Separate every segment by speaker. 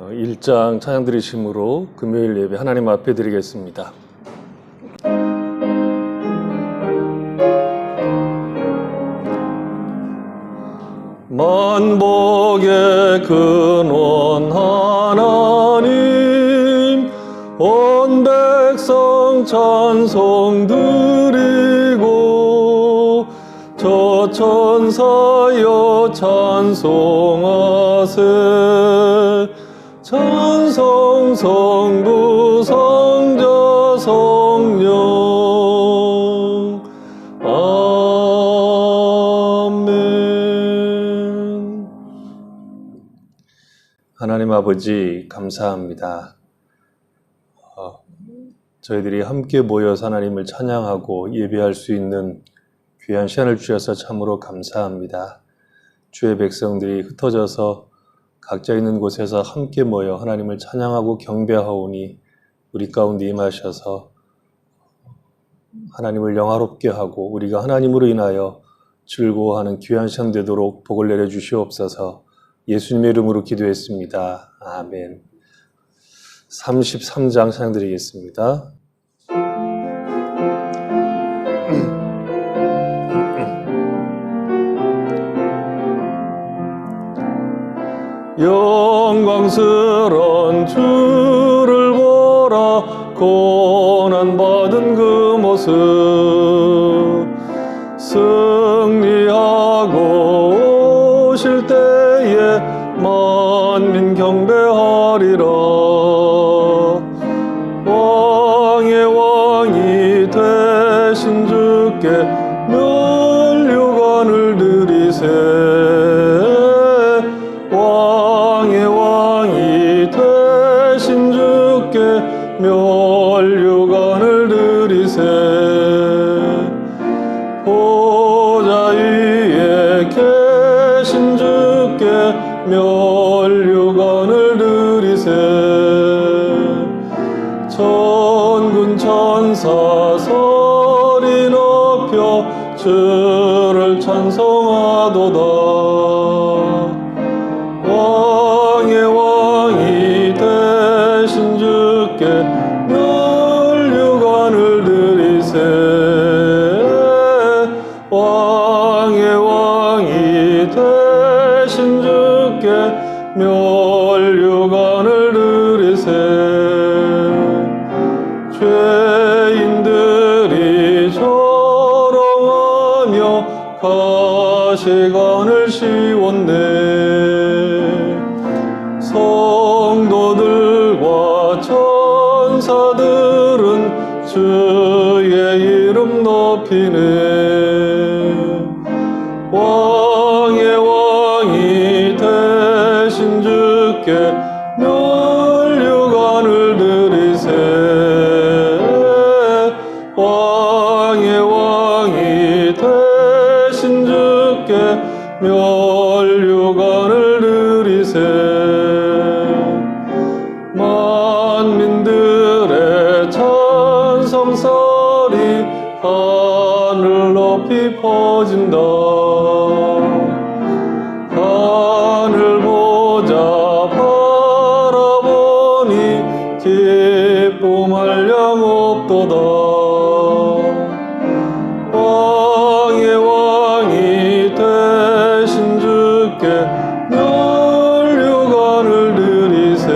Speaker 1: 1장 찬양 드리심으로 금요일 예배 하나님 앞에 드리겠습니다. 만복의 근원 하나님, 온 백성 찬송 드리고 저 천사여 찬송하세. 찬송 성부 성자 성령. 아멘. 하나님 아버지 감사합니다. 저희들이 함께 모여서 하나님을 찬양하고 예배할 수 있는 귀한 시간을 주셔서 참으로 감사합니다. 주의 백성들이 흩어져서 각자 있는 곳에서 함께 모여 하나님을 찬양하고 경배하오니 우리 가운데 임하셔서 하나님을 영화롭게 하고 우리가 하나님으로 인하여 즐거워하는 귀한 시간 되도록 복을 내려주시옵소서. 예수님의 이름으로 기도했습니다. 아멘. 33장 찬양드리겠습니다. 영광스러운 주를 보라. 고난받은 그 모습 승리하고 오실 때에 만민 경배하리라. 왕의 왕이 되신 주께 면류관을 드리세. 면류관을 드리세. 보좌 위에 계신 주께 면류관을 드리세. 천군 천사 소리 높여 주를 찬송하도다. 왕의 왕이 되신 주께 면류관을 드리세. 왕의 왕이 되신 주께 면류관을 드리세. 죄인들이 조롱하며 가시관을 씌웠네. 성도들과 천사들은 주의 이름 높이네. 왕의 왕이 되신 주께 면류관을 드리세. 왕의 왕이 되신 주께 면류관을 드리세. 만민들의 찬송소리 하늘 높이 퍼진다. 하늘 보자 바라보니 기쁨할 양 없도다. 왕의 왕이 되신 주께 면류관을 드리세.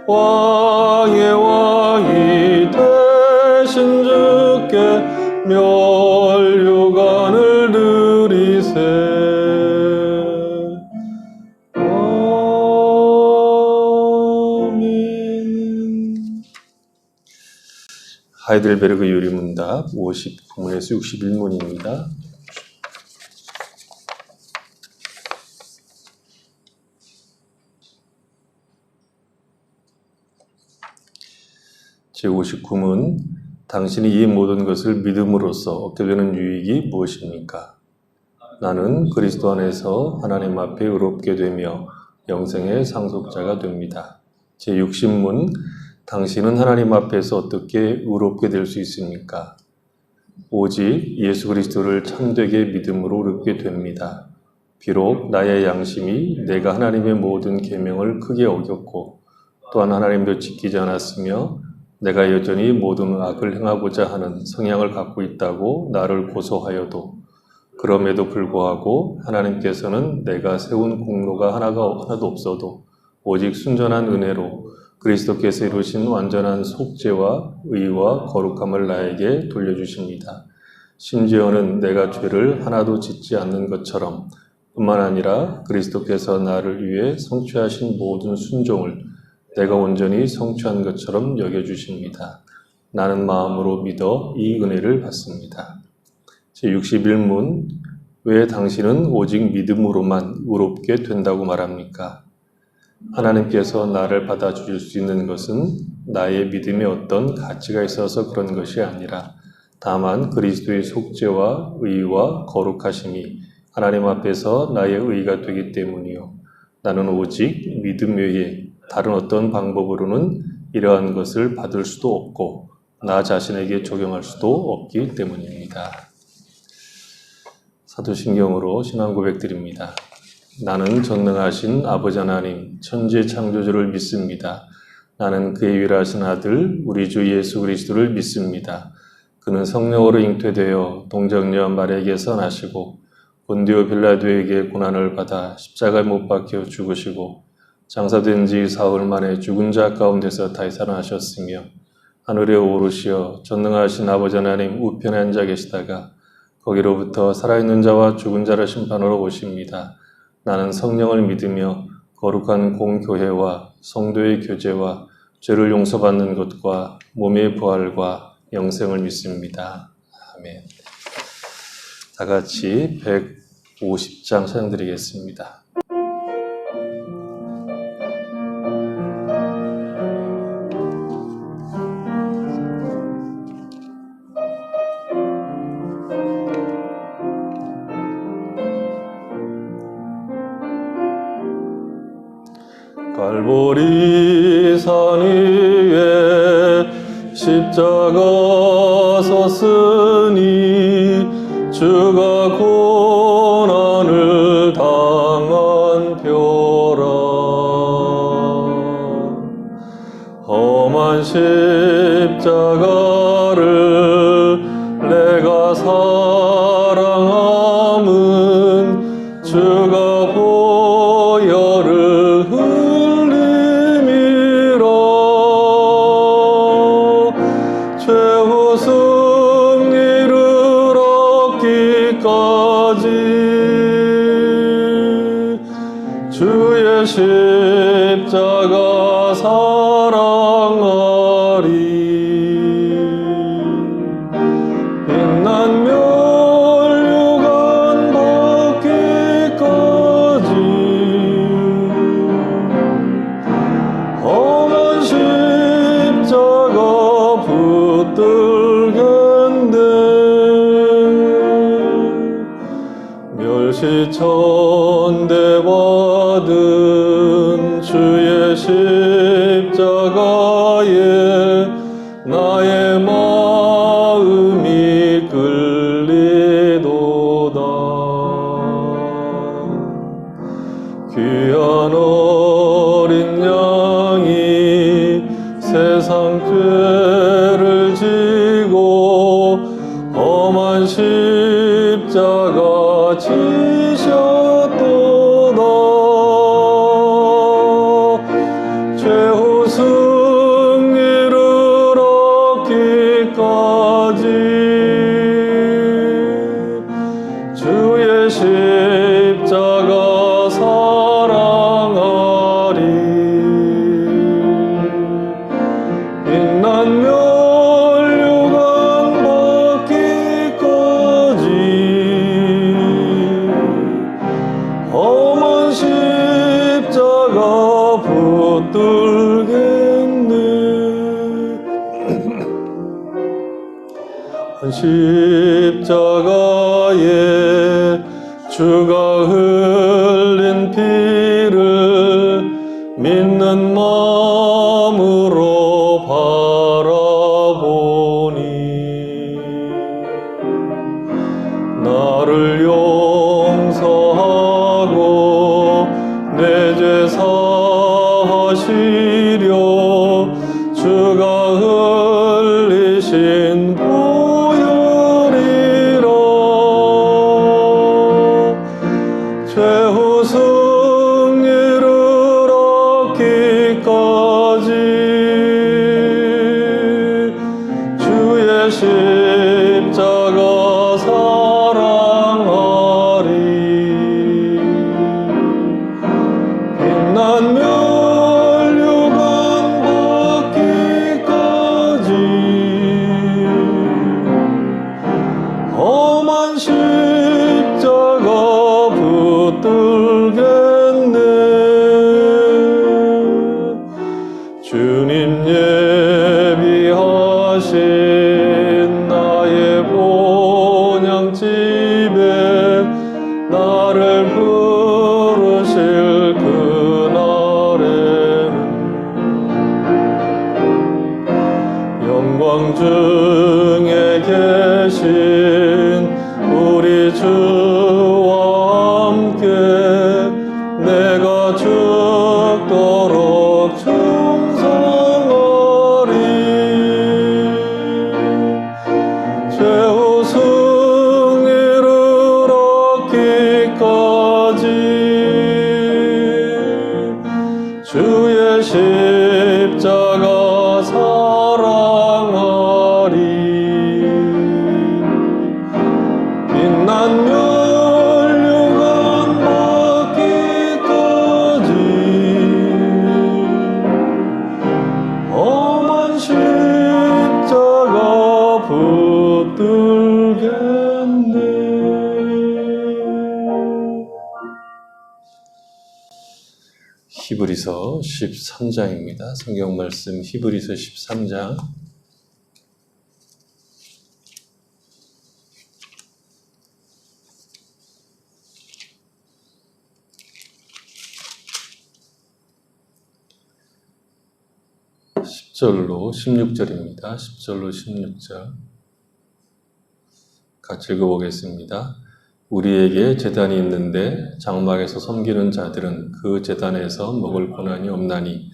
Speaker 1: 왕의 왕이 되신 주께 면류관을 드리세. 아멘. 하이델베르그 유리문답 59문에서 61문입니다. 제59문, 당신이 이 모든 것을 믿음으로써 얻게 되는 유익이 무엇입니까? 나는 그리스도 안에서 하나님 앞에 의롭게 되며 영생의 상속자가 됩니다. 제60문, 당신은 하나님 앞에서 어떻게 의롭게 될 수 있습니까? 오직 예수 그리스도를 참되게 믿음으로 의롭게 됩니다. 비록 나의 양심이 내가 하나님의 모든 계명을 크게 어겼고 또한 하나님도 지키지 않았으며 내가 여전히 모든 악을 행하고자 하는 성향을 갖고 있다고 나를 고소하여도 그럼에도 불구하고 하나님께서는 내가 세운 공로가 하나도 없어도 오직 순전한 은혜로 그리스도께서 이루신 완전한 속죄와 의와 거룩함을 나에게 돌려주십니다. 심지어는 내가 죄를 하나도 짓지 않는 것처럼 뿐만 아니라 그리스도께서 나를 위해 성취하신 모든 순종을 내가 온전히 성취한 것처럼 여겨주십니다. 나는 마음으로 믿어 이 은혜를 받습니다. 제61문 왜 당신은 오직 믿음으로만 의롭게 된다고 말합니까? 하나님께서 나를 받아주실 수 있는 것은 나의 믿음에 어떤 가치가 있어서 그런 것이 아니라 다만 그리스도의 속죄와 의와 거룩하심이 하나님 앞에서 나의 의가 되기 때문이요. 나는 오직 믿음 외에 다른 어떤 방법으로는 이러한 것을 받을 수도 없고 나 자신에게 적용할 수도 없기 때문입니다. 사도신경으로 신앙 고백드립니다. 나는 전능하신 아버지 하나님 천지 창조주를 믿습니다. 나는 그의 유일하신 아들 우리 주 예수 그리스도를 믿습니다. 그는 성령으로 잉태되어 동정녀 마리아에게서 나시고 본디오 빌라도에게 고난을 받아 십자가에 못 박혀 죽으시고 장사된 지 사흘 만에 죽은 자 가운데서 다시 살아나셨으며 하늘에 오르시어 전능하신 아버지 하나님 우편에 앉아 계시다가 거기로부터 살아있는 자와 죽은 자를 심판하러 오십니다. 나는 성령을 믿으며 거룩한 공교회와 성도의 교제와 죄를 용서받는 것과 몸의 부활과 영생을 믿습니다. 아멘. 다 같이 150장 찬양드리겠습니다. 갈보리 산 위에 십자가 섰으니 주가 고난을 당한 표라. 험한 십자가를 내가 사랑함은 주가 보혈을 흘림이라. 최후 승리를 얻기까지 주의 십자가 사랑하리. 빛난 멸류관 받기까지 험한 십자가 붙들겠네. 멸시천대 받은 주의 십자가에 나의 마음이 끌리도다. 귀한 어린 양이 세상 죄를 지고 험한 십자가 지셨도다. 최후 승리를 얻기까지 주의 십자가 사랑하리. 빛난 멸류관 받기까지 험한 십자가 붙들겠네. 십자가에 주가 흘린 피를 믿는 마음으로 바라보니 나를 용서하며 죄 사하시려 주가 흘리신 보혈이라 최후 승리를 얻기까지 주의 십자가 사랑하리 빛난 멸류관 받기까지 험한 십자가 붙들겠네 주님 예비하신 나의 본향집에 나를 부르실 그날에는 영광 중에 계신 우리 주와 함께 내가 죽도록 충성하리 최후 승리를 얻기까지 주의 십자가 사랑하리 빛난 멸류관 받기까지 험한 십자가 붙들겠네. 히브리서 13장입니다. 성경 말씀 히브리서 13장 10절로 16절입니다. 10절로 16절 같이 읽어보겠습니다. 우리에게 제단이 있는데 장막에서 섬기는 자들은 그 제단에서 먹을 권한이 없나니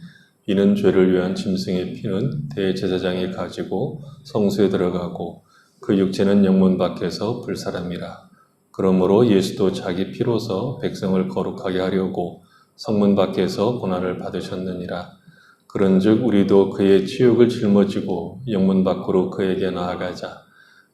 Speaker 1: 이는 죄를 위한 짐승의 피는 대제사장이 가지고 성소에 들어가고 그 육체는 영문 밖에서 불사람이라. 그러므로 예수도 자기 피로서 백성을 거룩하게 하려고 성문 밖에서 고난을 받으셨느니라. 그런즉 우리도 그의 치욕을 짊어지고 영문 밖으로 그에게 나아가자.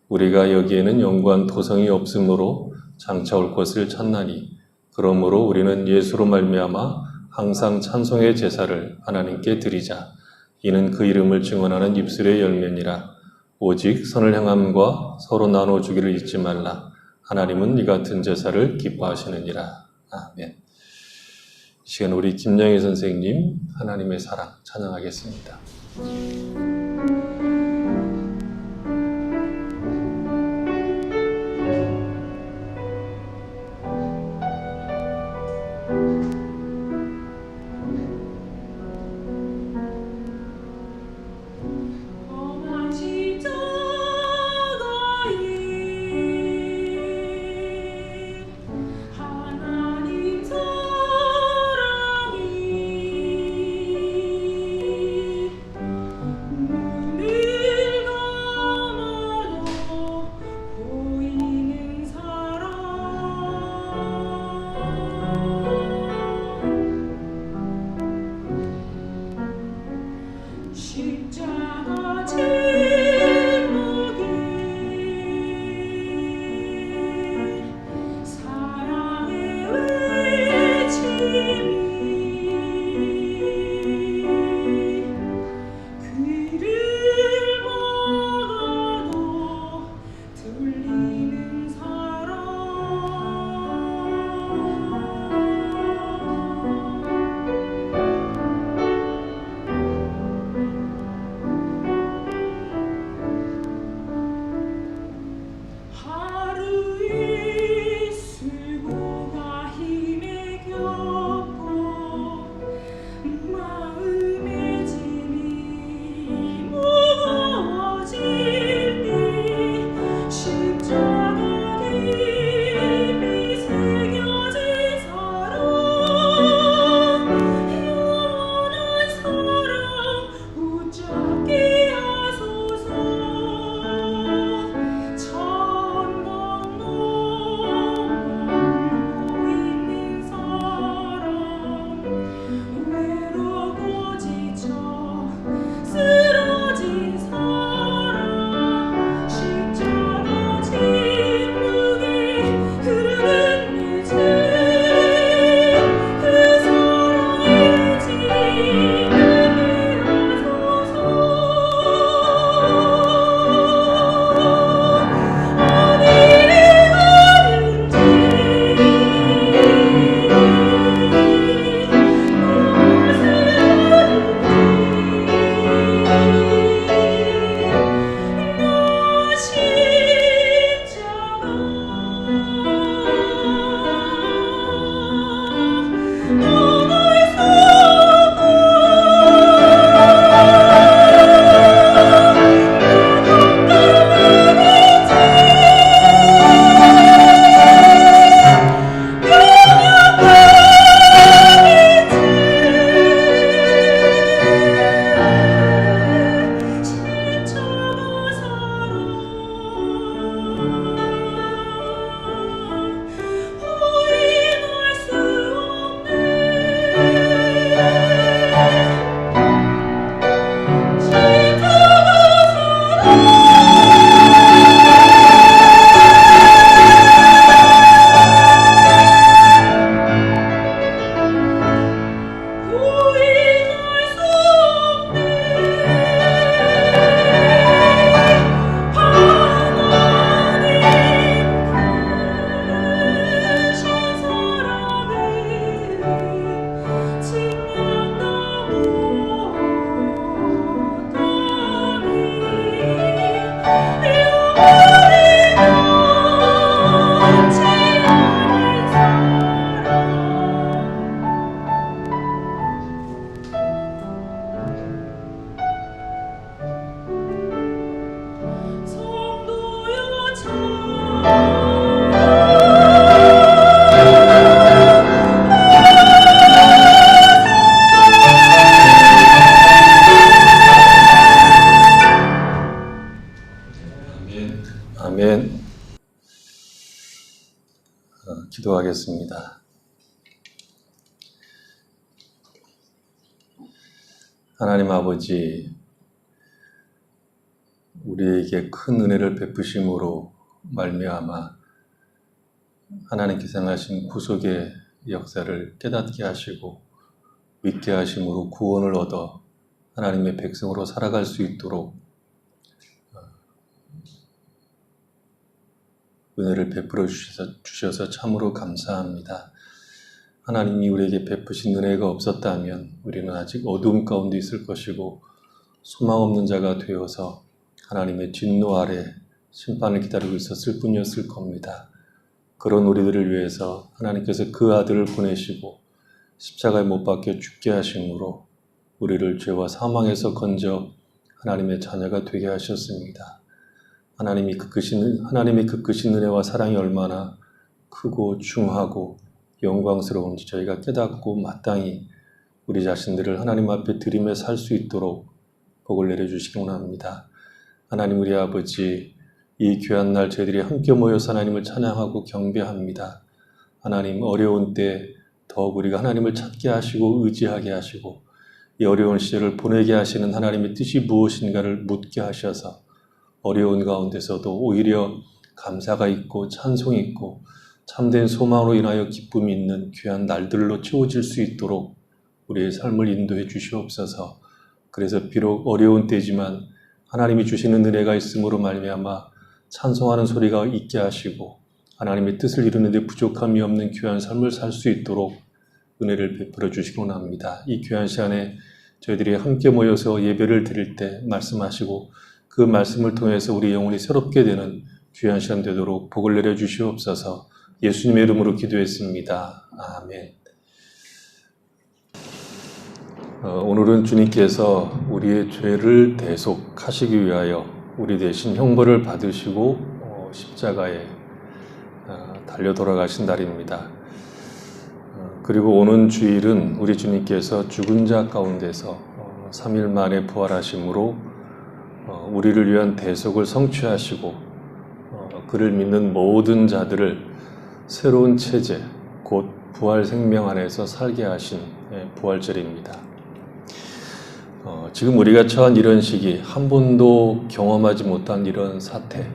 Speaker 1: 우리가 여기에는 영구한 도성이 없으므로 장차 올 것을 찾나니 그러므로 우리는 예수로 말미암아 항상 찬송의 제사를 하나님께 드리자. 이는 그 이름을 증언하는 입술의 열매니라. 오직 선을 행함과 서로 나눠주기를 잊지 말라. 하나님은 이 같은 제사를 기뻐하시느니라. 아멘. 이 시간 우리 김영희 선생님 하나님의 사랑 찬양하겠습니다. 아멘. 기도하겠습니다. 하나님 아버지, 우리에게 큰 은혜를 베푸심으로 말미암아 하나님께서 행하신 구속의 역사를 깨닫게 하시고 믿게 하심으로 구원을 얻어 하나님의 백성으로 살아갈 수 있도록 은혜를 베풀어 주셔서 참으로 감사합니다. 하나님이 우리에게 베푸신 은혜가 없었다면 우리는 아직 어두움 가운데 있을 것이고 소망 없는 자가 되어서 하나님의 진노 아래 심판을 기다리고 있었을 뿐이었을 겁니다. 그런 우리들을 위해서 하나님께서 그 아들을 보내시고 십자가에 못 박혀 죽게 하심으로 우리를 죄와 사망에서 건져 하나님의 자녀가 되게 하셨습니다. 하나님의 그 크신 은혜와 사랑이 얼마나 크고 중하고 영광스러운지 저희가 깨닫고 마땅히 우리 자신들을 하나님 앞에 드리며 살 수 있도록 복을 내려주시기 원합니다. 하나님 우리 아버지, 이 귀한 날 저희들이 함께 모여서 하나님을 찬양하고 경배합니다. 하나님 어려운 때 더욱 우리가 하나님을 찾게 하시고 의지하게 하시고 이 어려운 시절을 보내게 하시는 하나님의 뜻이 무엇인가를 묻게 하셔서 어려운 가운데서도 오히려 감사가 있고 찬송이 있고 참된 소망으로 인하여 기쁨이 있는 귀한 날들로 채워질 수 있도록 우리의 삶을 인도해 주시옵소서. 그래서 비록 어려운 때지만 하나님이 주시는 은혜가 있음으로 말미암아 찬송하는 소리가 있게 하시고 하나님의 뜻을 이루는 데 부족함이 없는 귀한 삶을 살 수 있도록 은혜를 베풀어 주시기 원합니다. 이 귀한 시간에 저희들이 함께 모여서 예배를 드릴 때 말씀하시고 그 말씀을 통해서 우리 영혼이 새롭게 되는 귀한 시간 되도록 복을 내려 주시옵소서. 예수님의 이름으로 기도했습니다. 아멘. 오늘은 주님께서 우리의 죄를 대속하시기 위하여 우리 대신 형벌을 받으시고 십자가에 달려 돌아가신 날입니다. 그리고 오는 주일은 우리 주님께서 죽은 자 가운데서 3일 만에 부활하심으로 우리를 위한 대속을 성취하시고 그를 믿는 모든 자들을 새로운 체제, 곧 부활 생명 안에서 살게 하신 부활절입니다. 지금 우리가 처한 이런 시기, 한 번도 경험하지 못한 이런 사태,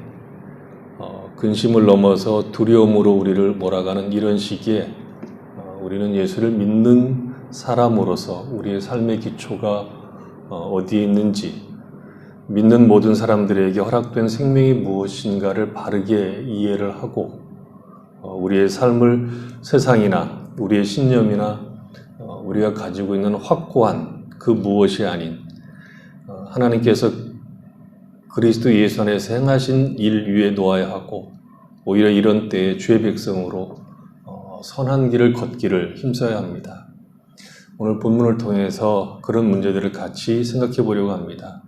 Speaker 1: 근심을 넘어서 두려움으로 우리를 몰아가는 이런 시기에 우리는 예수를 믿는 사람으로서 우리의 삶의 기초가 어디에 있는지, 믿는 모든 사람들에게 허락된 생명이 무엇인가를 바르게 이해를 하고 우리의 삶을 세상이나 우리의 신념이나 우리가 가지고 있는 확고한 그 무엇이 아닌 하나님께서 그리스도 예수 안에서 행하신 일 위에 놓아야 하고 오히려 이런 때에 주의 백성으로 선한 길을 걷기를 힘써야 합니다. 오늘 본문을 통해서 그런 문제들을 같이 생각해 보려고 합니다.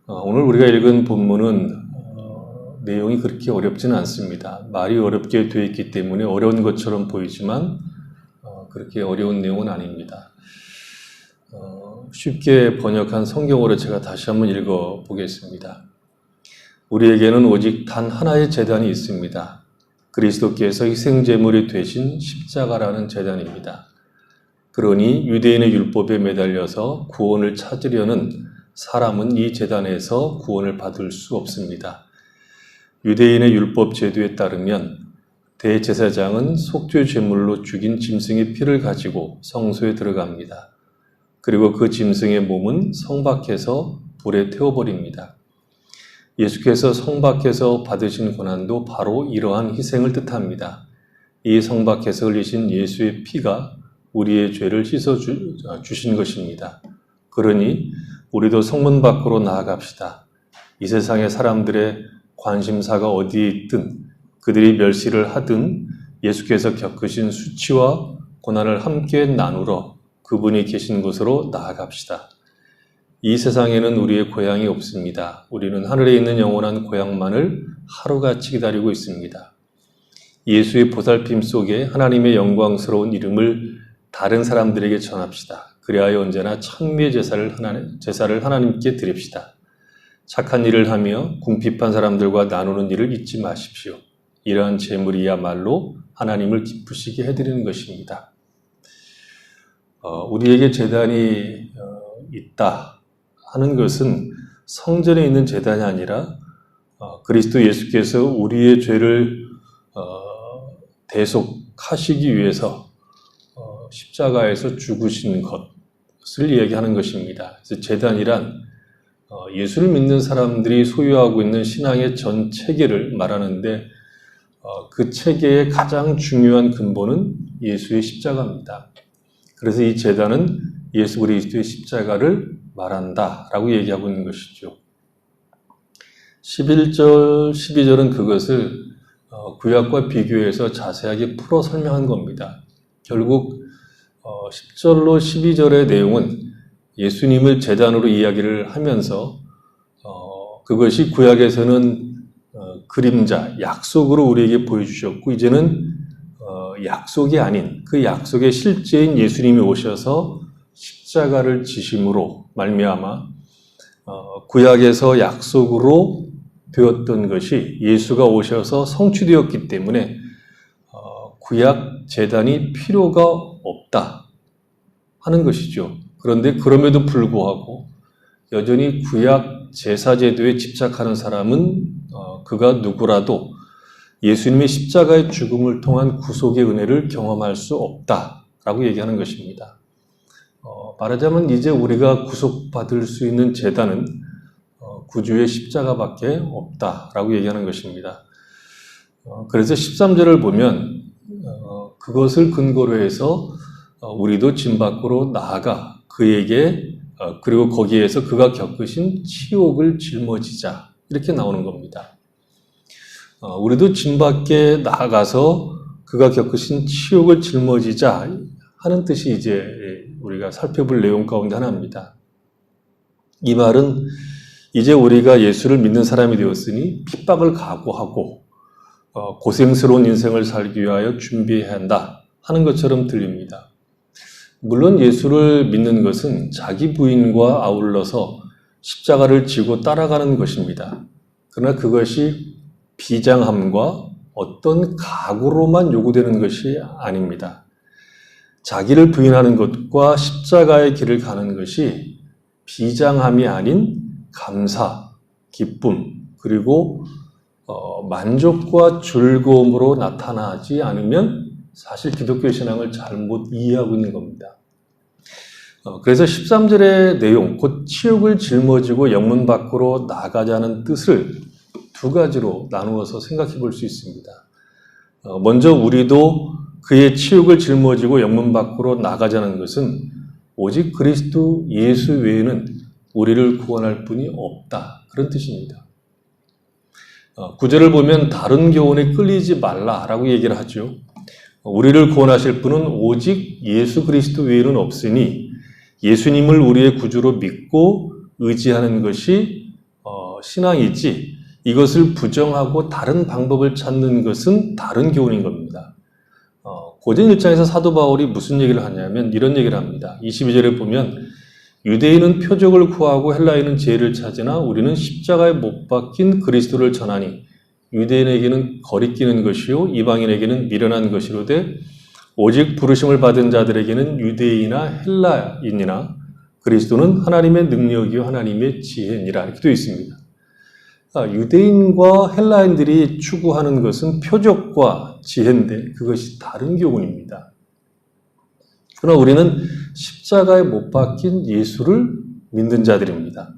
Speaker 1: 오늘 우리가 읽은 본문은 내용이 그렇게 어렵지는 않습니다. 말이 어렵게 되어 있기 때문에 어려운 것처럼 보이지만 그렇게 어려운 내용은 아닙니다. 쉽게 번역한 성경어로 제가 다시 한번 읽어보겠습니다. 우리에게는 오직 단 하나의 제단이 있습니다. 그리스도께서 희생제물이 되신 십자가라는 제단입니다. 그러니 유대인의 율법에 매달려서 구원을 찾으려는 사람은 이 제단에서 구원을 받을 수 없습니다. 유대인의 율법 제도에 따르면 대제사장은 속죄 제물로 죽인 짐승의 피를 가지고 성소에 들어갑니다. 그리고 그 짐승의 몸은 성 밖에서 불에 태워버립니다. 예수께서 성 밖에서 받으신 고난도 바로 이러한 희생을 뜻합니다. 이 성 밖에서 흘리신 예수의 피가 우리의 죄를 씻어주신 것입니다. 그러니 우리도 성문 밖으로 나아갑시다. 이 세상의 사람들의 관심사가 어디에 있든 그들이 멸시를 하든 예수께서 겪으신 수치와 고난을 함께 나누러 그분이 계신 곳으로 나아갑시다. 이 세상에는 우리의 고향이 없습니다. 우리는 하늘에 있는 영원한 고향만을 하루같이 기다리고 있습니다. 예수의 보살핌 속에 하나님의 영광스러운 이름을 다른 사람들에게 전합시다. 그리하여 언제나 찬미의 제사를 하나님께 드립시다. 착한 일을 하며 궁핍한 사람들과 나누는 일을 잊지 마십시오. 이러한 제물이야말로 하나님을 기쁘시게 해드리는 것입니다. 우리에게 제단이 있다 하는 것은 성전에 있는 제단이 아니라 그리스도 예수께서 우리의 죄를 대속하시기 위해서 십자가에서 죽으신 것을 이야기하는 것입니다. 그래서 제단이란 예수를 믿는 사람들이 소유하고 있는 신앙의 전 체계를 말하는데 그 체계의 가장 중요한 근본은 예수의 십자가입니다. 그래서 이 제단은 예수 그리스도의 십자가를 말한다라고 얘기하고 있는 것이죠. 11절, 12절은 그것을 구약과 비교해서 자세하게 풀어 설명한 겁니다. 결국 10절로 12절의 내용은 예수님을 제단으로 이야기를 하면서 그것이 구약에서는 그림자, 약속으로 우리에게 보여주셨고 이제는 약속이 아닌 그 약속의 실제인 예수님이 오셔서 십자가를 지심으로 말미암아 구약에서 약속으로 되었던 것이 예수가 오셔서 성취되었기 때문에 구약 제단이 필요가 없다 하는 것이죠. 그런데 그럼에도 불구하고 여전히 구약 제사 제도에 집착하는 사람은 그가 누구라도 예수님의 십자가의 죽음을 통한 구속의 은혜를 경험할 수 없다라고 얘기하는 것입니다. 말하자면 이제 우리가 구속받을 수 있는 제단은 구주의 십자가밖에 없다라고 얘기하는 것입니다. 그래서 13절을 보면 그것을 근거로 해서 우리도 진 밖으로 나아가 그에게 그리고 거기에서 그가 겪으신 치욕을 짊어지자 이렇게 나오는 겁니다. 우리도 진 밖에 나아가서 그가 겪으신 치욕을 짊어지자 하는 뜻이 이제 우리가 살펴볼 내용 가운데 하나입니다. 이 말은 이제 우리가 예수를 믿는 사람이 되었으니 핍박을 각오하고 고생스러운 인생을 살기 위하여 준비해야 한다 하는 것처럼 들립니다. 물론 예수를 믿는 것은 자기 부인과 아울러서 십자가를 지고 따라가는 것입니다. 그러나 그것이 비장함과 어떤 각오로만 요구되는 것이 아닙니다. 자기를 부인하는 것과 십자가의 길을 가는 것이 비장함이 아닌 감사, 기쁨, 그리고 만족과 즐거움으로 나타나지 않으면 사실 기독교 신앙을 잘못 이해하고 있는 겁니다. 그래서 13절의 내용, 곧 치욕을 짊어지고 영문 밖으로 나가자는 뜻을 두 가지로 나누어서 생각해 볼 수 있습니다. 먼저 우리도 그의 치욕을 짊어지고 영문 밖으로 나가자는 것은 오직 그리스도 예수 외에는 우리를 구원할 분이 없다. 그런 뜻입니다. 9절을 보면 다른 교훈에 끌리지 말라라고 얘기를 하죠. 우리를 구원하실 분은 오직 예수 그리스도 외에는 없으니 예수님을 우리의 구주로 믿고 의지하는 것이 신앙이지 이것을 부정하고 다른 방법을 찾는 것은 다른 교훈인 겁니다. 고전 1장에서 사도 바울이 무슨 얘기를 하냐면 이런 얘기를 합니다. 22절에 보면 유대인은 표적을 구하고 헬라인은 지혜를 찾으나 우리는 십자가에 못 박힌 그리스도를 전하니 유대인에게는 거리끼는 것이요 이방인에게는 미련한 것이로되 오직 부르심을 받은 자들에게는 유대인이나 헬라인이나 그리스도는 하나님의 능력이요 하나님의 지혜니라 이렇게 되어 있습니다. 유대인과 헬라인들이 추구하는 것은 표적과 지혜인데 그것이 다른 교훈입니다. 그러나 우리는 십자가에 못 박힌 예수를 믿는 자들입니다.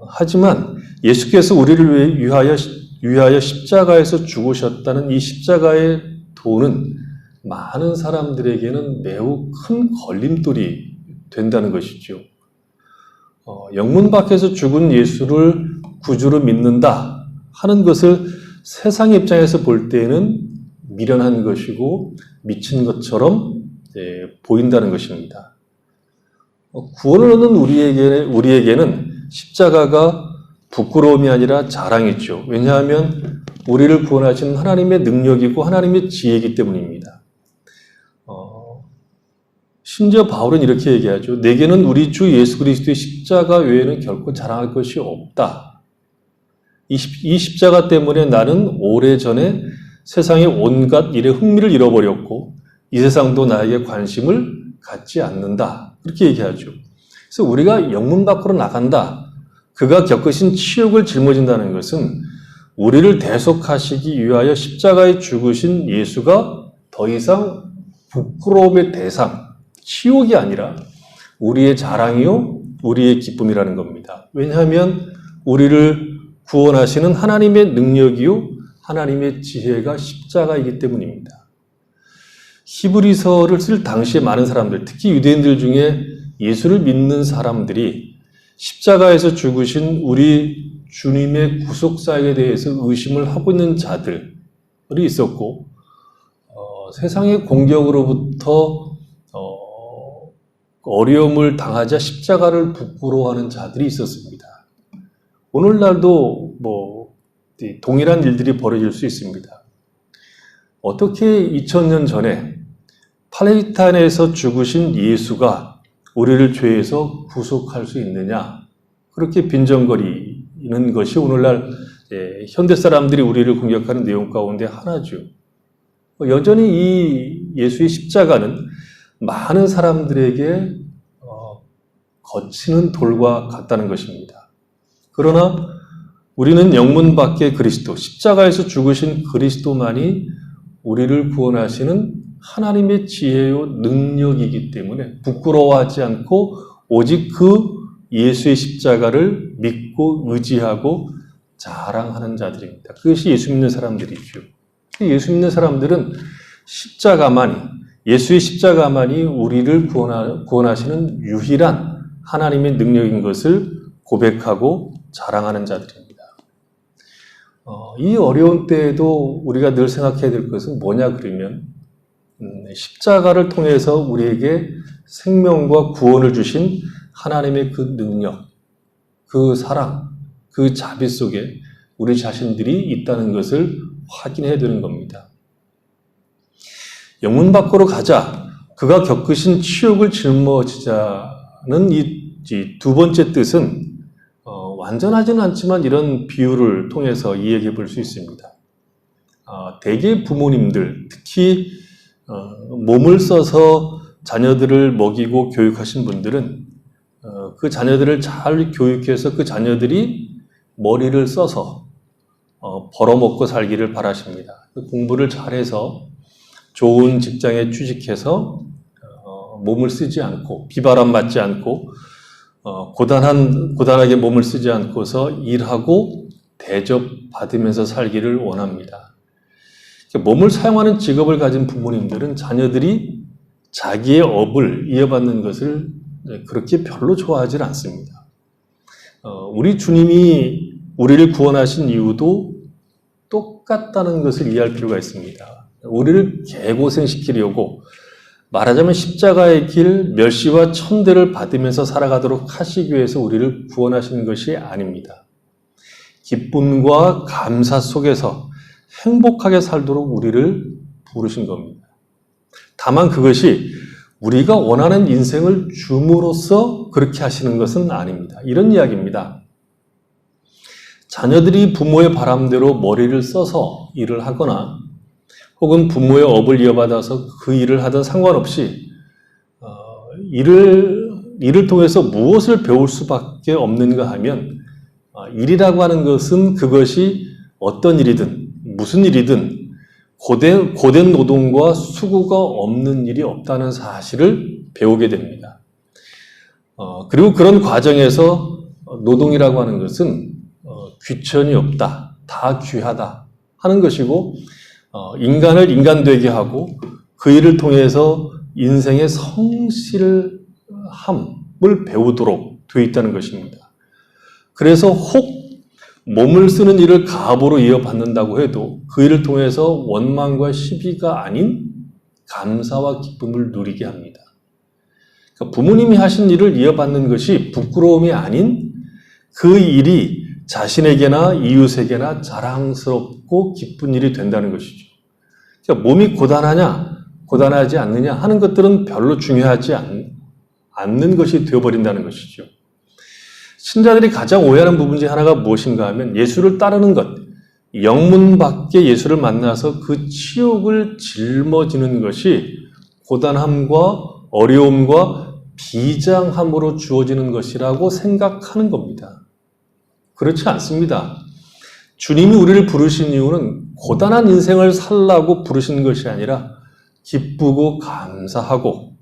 Speaker 1: 하지만 예수께서 우리를 위하여 십자가에서 죽으셨다는 이 십자가의 도는 많은 사람들에게는 매우 큰 걸림돌이 된다는 것이죠. 영문 밖에서 죽은 예수를 구주로 믿는다 하는 것을 세상의 입장에서 볼 때에는 미련한 것이고 미친 것처럼 보인다는 것입니다. 구원을 얻는 우리에게는 십자가가 부끄러움이 아니라 자랑이죠. 왜냐하면 우리를 구원하신 하나님의 능력이고 하나님의 지혜이기 때문입니다. 심지어 바울은 이렇게 얘기하죠. 내게는 우리 주 예수 그리스도의 십자가 외에는 결코 자랑할 것이 없다. 이 십자가 때문에 나는 오래전에 세상의 온갖 일에 흥미를 잃어버렸고 이 세상도 나에게 관심을 갖지 않는다. 그렇게 얘기하죠. 그래서 우리가 영문 밖으로 나간다. 그가 겪으신 치욕을 짊어진다는 것은 우리를 대속하시기 위하여 십자가에 죽으신 예수가 더 이상 부끄러움의 대상, 치욕이 아니라 우리의 자랑이요, 우리의 기쁨이라는 겁니다. 왜냐하면 우리를 구원하시는 하나님의 능력이요, 하나님의 지혜가 십자가이기 때문입니다. 히브리서를 쓸 당시에 많은 사람들, 특히 유대인들 중에 예수를 믿는 사람들이 십자가에서 죽으신 우리 주님의 구속사에 대해서 의심을 하고 있는 자들이 있었고, 세상의 공격으로부터 어려움을 당하자 십자가를 부끄러워하는 자들이 있었습니다. 오늘날도 동일한 일들이 벌어질 수 있습니다. 어떻게 2000년 전에 팔레스타인에서 죽으신 예수가 우리를 죄에서 구속할 수 있느냐? 그렇게 빈정거리는 것이 오늘날 현대 사람들이 우리를 공격하는 내용 가운데 하나죠. 여전히 이 예수의 십자가는 많은 사람들에게 거치는 돌과 같다는 것입니다. 그러나 우리는 영문 밖의 그리스도, 십자가에서 죽으신 그리스도만이 우리를 구원하시는 하나님의 지혜요 능력이기 때문에 부끄러워하지 않고 오직 그 예수의 십자가를 믿고 의지하고 자랑하는 자들입니다. 그것이 예수 믿는 사람들이죠. 예수 믿는 사람들은 예수의 십자가만이 우리를 구원하시는 유일한 하나님의 능력인 것을 고백하고 자랑하는 자들입니다. 이 어려운 때에도 우리가 늘 생각해야 될 것은 뭐냐 그러면 십자가를 통해서 우리에게 생명과 구원을 주신 하나님의 그 능력, 그 사랑, 그 자비 속에 우리 자신들이 있다는 것을 확인해야 되는 겁니다. 영문 밖으로 가자, 그가 겪으신 치욕을 짊어지자는 이 두 번째 뜻은 완전하지는 않지만 이런 비유를 통해서 이야기해 볼 수 있습니다. 대개 부모님들, 특히 몸을 써서 자녀들을 먹이고 교육하신 분들은 그 자녀들을 잘 교육해서 그 자녀들이 머리를 써서 벌어먹고 살기를 바라십니다. 공부를 잘해서 좋은 직장에 취직해서 몸을 쓰지 않고 비바람 맞지 않고 고단하게 몸을 쓰지 않고서 일하고 대접받으면서 살기를 원합니다. 몸을 사용하는 직업을 가진 부모님들은 자녀들이 자기의 업을 이어받는 것을 그렇게 별로 좋아하지 않습니다. 우리 주님이 우리를 구원하신 이유도 똑같다는 것을 이해할 필요가 있습니다. 우리를 개고생시키려고 말하자면 십자가의 길, 멸시와 천대를 받으면서 살아가도록 하시기 위해서 우리를 구원하신 것이 아닙니다. 기쁨과 감사 속에서 행복하게 살도록 우리를 부르신 겁니다. 다만 그것이 우리가 원하는 인생을 줌으로써 그렇게 하시는 것은 아닙니다. 이런 이야기입니다. 자녀들이 부모의 바람대로 머리를 써서 일을 하거나 혹은 부모의 업을 이어받아서 그 일을 하든 상관없이 일을 통해서 무엇을 배울 수밖에 없는가 하면 일이라고 하는 것은 그것이 어떤 일이든 무슨 일이든 고된 노동과 수고가 없는 일이 없다는 사실을 배우게 됩니다. 그리고 그런 과정에서 노동이라고 하는 것은 귀천이 없다, 다 귀하다 하는 것이고 인간을 인간되게 하고 그 일을 통해서 인생의 성실함을 배우도록 되어 있다는 것입니다. 그래서 혹 몸을 쓰는 일을 가업으로 이어받는다고 해도 그 일을 통해서 원망과 시비가 아닌 감사와 기쁨을 누리게 합니다. 그러니까 부모님이 하신 일을 이어받는 것이 부끄러움이 아닌 그 일이 자신에게나 이웃에게나 자랑스럽고 기쁜 일이 된다는 것이죠. 그러니까 몸이 고단하지 않느냐 하는 것들은 별로 중요하지 않는 것이 되어버린다는 것이죠. 신자들이 가장 오해하는 부분 중 하나가 무엇인가 하면 예수를 따르는 것, 영문 밖에 예수를 만나서 그 치욕을 짊어지는 것이 고단함과 어려움과 비장함으로 주어지는 것이라고 생각하는 겁니다. 그렇지 않습니다. 주님이 우리를 부르신 이유는 고단한 인생을 살라고 부르신 것이 아니라 기쁘고 감사하고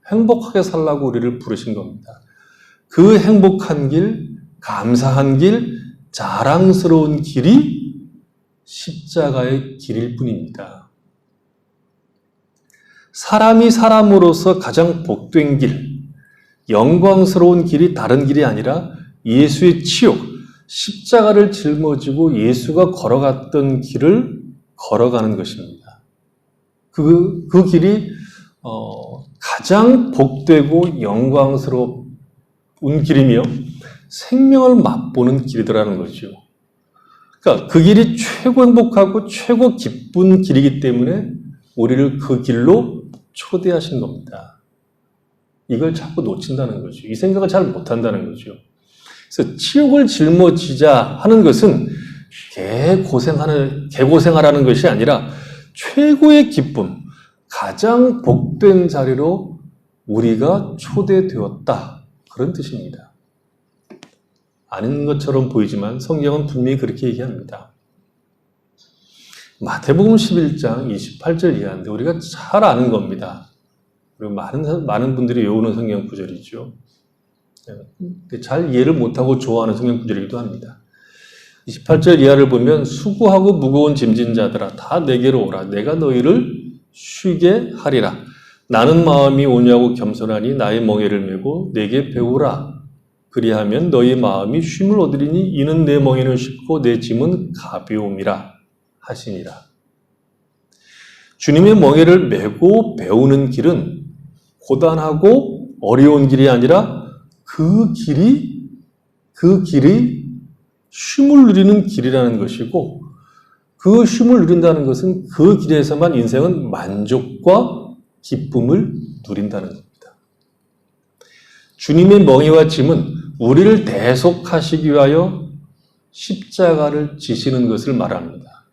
Speaker 1: 행복하게 살라고 우리를 부르신 겁니다. 그 행복한 길, 감사한 길, 자랑스러운 길이 십자가의 길일 뿐입니다. 사람이 사람으로서 가장 복된 길, 영광스러운 길이 다른 길이 아니라 예수의 치욕, 십자가를 짊어지고 예수가 걸어갔던 길을 걸어가는 것입니다. 그 길이 가장 복되고 영광스러운 길이며 생명을 맛보는 길이더라는 거죠. 그러니까 그 길이 최고 행복하고 최고 기쁜 길이기 때문에 우리를 그 길로 초대하신 겁니다. 이걸 자꾸 놓친다는 거죠. 이 생각을 잘 못한다는 거죠. 그래서 치욕을 짊어지자 하는 것은 개고생하라는 것이 아니라 최고의 기쁨, 가장 복된 자리로 우리가 초대되었다. 그런 뜻입니다. 아닌 것처럼 보이지만 성경은 분명히 그렇게 얘기합니다. 마태복음 11장 28절 이하인데 우리가 잘 아는 겁니다. 그리고 많은 분들이 외우는 성경 구절이죠. 잘 이해를 못하고 좋아하는 성경 구절이기도 합니다. 28절 이하를 보면 수고하고 무거운 짐진 자들아 다 내게로 오라. 내가 너희를 쉬게 하리라. 나는 마음이 온유하고 겸손하니 나의 멍에를 메고 내게 배우라. 그리하면 너희 마음이 쉼을 얻으리니 이는 내 멍에는 쉽고 내 짐은 가벼움이라 하시니라. 주님의 멍에를 메고 배우는 길은 고단하고 어려운 길이 아니라 그 길이 쉼을 누리는 길이라는 것이고 그 쉼을 누린다는 것은 그 길에서만 인생은 만족과 기쁨을 누린다는 겁니다. 주님의 멍에와 짐은 우리를 대속하시기 위하여 십자가를 지시는 것을 말합니다.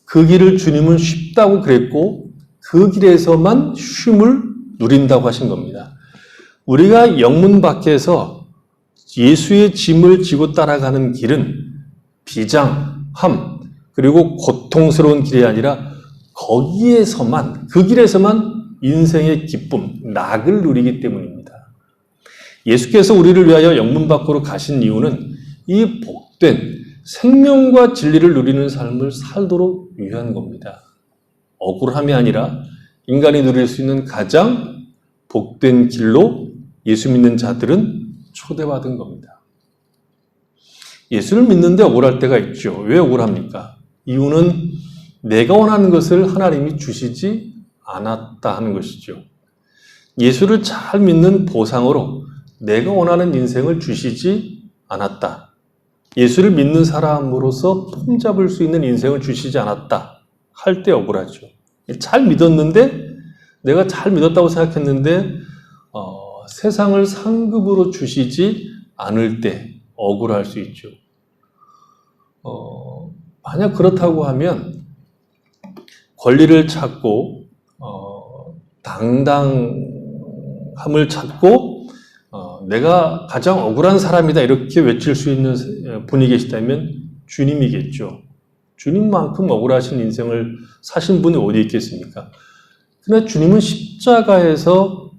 Speaker 1: 그 길을 주님은 쉽다고 그랬고 그 길에서만 쉼을 누린다고 하신 겁니다. 우리가 영문 밖에서 예수의 짐을 지고 따라가는 길은 비장함 그리고 고통스러운 길이 아니라 거기에서만 그 길에서만 인생의 기쁨, 낙을 누리기 때문입니다. 예수께서 우리를 위하여 영문 밖으로 가신 이유는 이 복된 생명과 진리를 누리는 삶을 살도록 위한 겁니다. 억울함이 아니라 인간이 누릴 수 있는 가장 복된 길로 예수 믿는 자들은 초대받은 겁니다. 예수를 믿는데 억울할 때가 있죠. 왜 억울합니까? 이유는 내가 원하는 것을 하나님이 주시지 않았다 하는 것이죠. 예수를 잘 믿는 보상으로 내가 원하는 인생을 주시지 않았다. 예수를 믿는 사람으로서 폼잡을 수 있는 인생을 주시지 않았다 할 때 억울하죠. 잘 믿었는데 내가 잘 믿었다고 생각했는데 세상을 상급으로 주시지 않을 때 억울할 수 있죠. 만약 그렇다고 하면 권리를 찾고 당당함을 찾고 내가 가장 억울한 사람이다 이렇게 외칠 수 있는 분이 계시다면 주님이겠죠. 주님만큼 억울하신 인생을 사신 분이 어디 있겠습니까? 그러나 주님은 십자가에서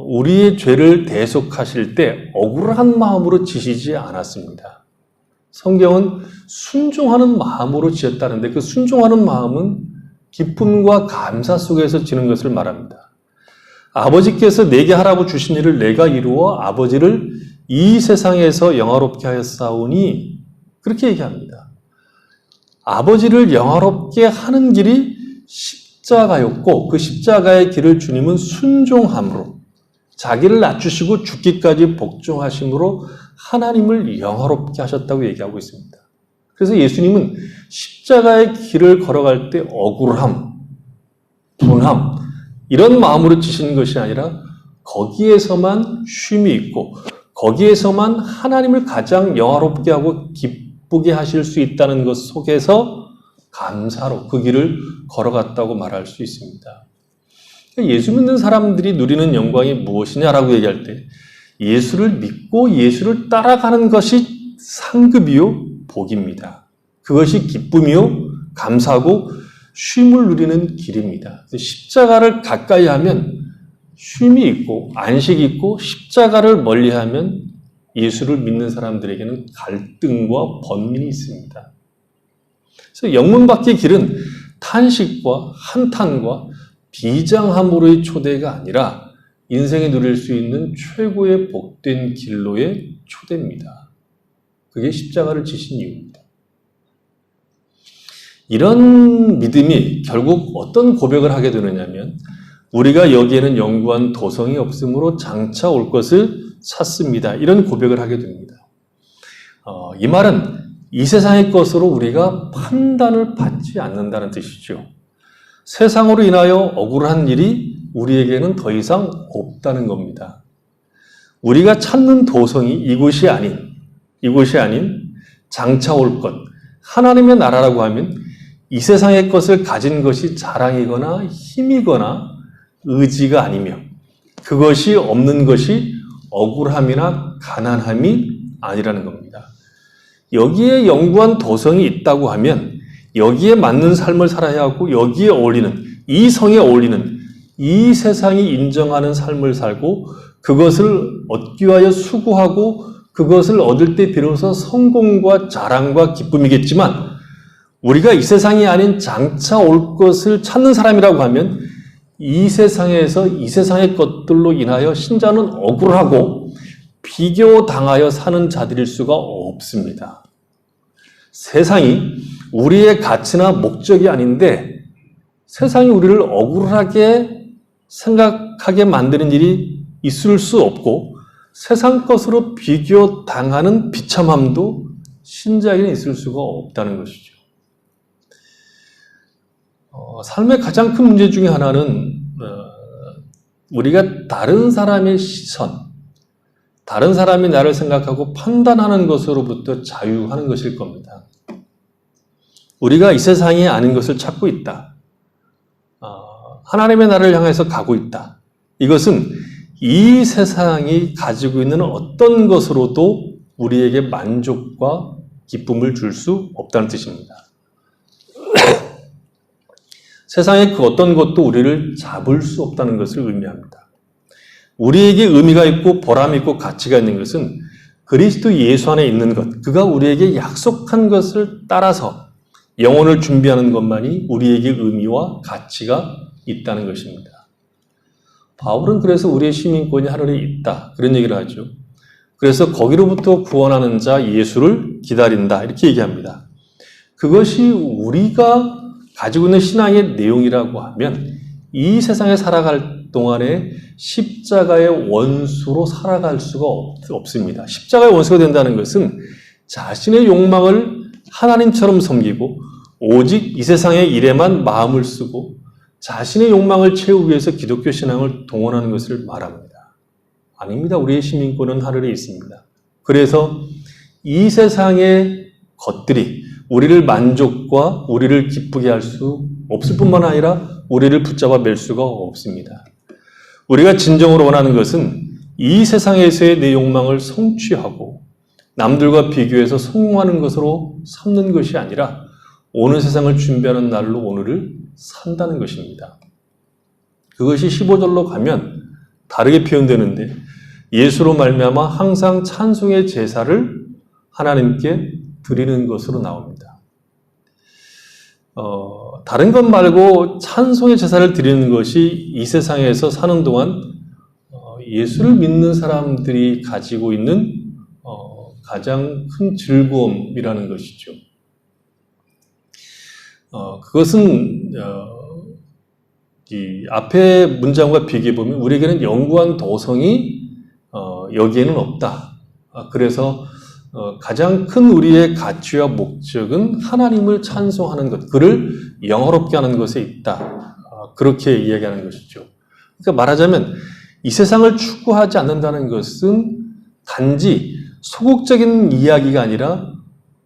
Speaker 1: 우리의 죄를 대속하실 때 억울한 마음으로 지시지 않았습니다. 성경은 순종하는 마음으로 지었다는데 그 순종하는 마음은 기쁨과 감사 속에서 지는 것을 말합니다. 아버지께서 내게 하라고 주신 일을 내가 이루어 아버지를 이 세상에서 영화롭게 하였사오니 그렇게 얘기합니다. 아버지를 영화롭게 하는 길이 십자가였고 그 십자가의 길을 주님은 순종함으로 자기를 낮추시고 죽기까지 복종하심으로 하나님을 영화롭게 하셨다고 얘기하고 있습니다. 그래서 예수님은 십자가의 길을 걸어갈 때 억울함, 분함 이런 마음으로 지신 것이 아니라 거기에서만 쉼이 있고 거기에서만 하나님을 가장 영화롭게 하고 기쁘게 하실 수 있다는 것 속에서 감사로 그 길을 걸어갔다고 말할 수 있습니다. 예수 믿는 사람들이 누리는 영광이 무엇이냐라고 얘기할 때 예수를 믿고 예수를 따라가는 것이 상급이요 복입니다. 그것이 기쁨이요 감사고 쉼을 누리는 길입니다. 십자가를 가까이 하면 쉼이 있고 안식이 있고 십자가를 멀리하면 예수를 믿는 사람들에게는 갈등과 번민이 있습니다. 그래서 영문 밖의 길은 탄식과 한탄과 비장함으로의 초대가 아니라 인생에 누릴 수 있는 최고의 복된 길로의 초대입니다. 그게 십자가를 지신 이유입니다. 이런 믿음이 결국 어떤 고백을 하게 되느냐면 우리가 여기에는 영구한 도성이 없으므로 장차 올 것을 찾습니다. 이런 고백을 하게 됩니다. 이 말은 이 세상의 것으로 우리가 판단을 받지 않는다는 뜻이죠. 세상으로 인하여 억울한 일이 우리에게는 더 이상 없다는 겁니다. 우리가 찾는 도성이 이곳이 아닌 장차 올 것, 하나님의 나라라고 하면 이 세상의 것을 가진 것이 자랑이거나 힘이거나 의지가 아니며 그것이 없는 것이 억울함이나 가난함이 아니라는 겁니다. 여기에 영구한 도성이 있다고 하면 여기에 맞는 삶을 살아야 하고 여기에 어울리는 이 성에 어울리는 이 세상이 인정하는 삶을 살고 그것을 얻기 위하여 수고하고 그것을 얻을 때 비로소 성공과 자랑과 기쁨이겠지만 우리가 이 세상이 아닌 장차 올 것을 찾는 사람이라고 하면 이 세상에서 이 세상의 것들로 인하여 신자는 억울하고 비교당하여 사는 자들일 수가 없습니다. 세상이 우리의 가치나 목적이 아닌데 세상이 우리를 억울하게 생각하게 만드는 일이 있을 수 없고 세상 것으로 비교당하는 비참함도 신자에게는 있을 수가 없다는 것이죠. 삶의 가장 큰 문제 중에 하나는 우리가 다른 사람의 시선, 다른 사람이 나를 생각하고 판단하는 것으로부터 자유하는 것일 겁니다. 우리가 이 세상이 아닌 것을 찾고 있다. 하나님의 나라를 향해서 가고 있다. 이것은 이 세상이 가지고 있는 어떤 것으로도 우리에게 만족과 기쁨을 줄 수 없다는 뜻입니다. 세상의 그 어떤 것도 우리를 잡을 수 없다는 것을 의미합니다. 우리에게 의미가 있고 보람이 있고 가치가 있는 것은 그리스도 예수 안에 있는 것, 그가 우리에게 약속한 것을 따라서 영혼을 준비하는 것만이 우리에게 의미와 가치가 있다는 것입니다. 바울은 그래서 우리의 시민권이 하늘에 있다, 그런 얘기를 하죠. 그래서 거기로부터 구원하는 자 예수를 기다린다, 이렇게 얘기합니다. 그것이 우리가 가지고 있는 신앙의 내용이라고 하면 이 세상에 살아갈 동안에 십자가의 원수로 살아갈 수가 없습니다. 십자가의 원수가 된다는 것은 자신의 욕망을 하나님처럼 섬기고 오직 이 세상의 일에만 마음을 쓰고 자신의 욕망을 채우기 위해서 기독교 신앙을 동원하는 것을 말합니다. 아닙니다. 우리의 시민권은 하늘에 있습니다. 그래서 이 세상의 것들이 우리를 만족과 우리를 기쁘게 할 수 없을 뿐만 아니라 우리를 붙잡아 맬 수가 없습니다. 우리가 진정으로 원하는 것은 이 세상에서의 내 욕망을 성취하고 남들과 비교해서 성공하는 것으로 삼는 것이 아니라 오늘 세상을 준비하는 날로 오늘을 산다는 것입니다. 그것이 15절로 가면 다르게 표현되는데 예수로 말미암아 항상 찬송의 제사를 하나님께 드리는 것으로 나옵니다. 다른 것 말고 찬송의 제사를 드리는 것이 이 세상에서 사는 동안 예수를 믿는 사람들이 가지고 있는 가장 큰 즐거움이라는 것이죠. 그것은 이 앞에 문장과 비교해 보면 우리에게는 영구한 도성이 여기에는 없다. 그래서 가장 큰 우리의 가치와 목적은 하나님을 찬송하는 것, 그를 영화롭게 하는 것에 있다. 그렇게 이야기하는 것이죠. 그러니까 말하자면 이 세상을 추구하지 않는다는 것은 단지 소극적인 이야기가 아니라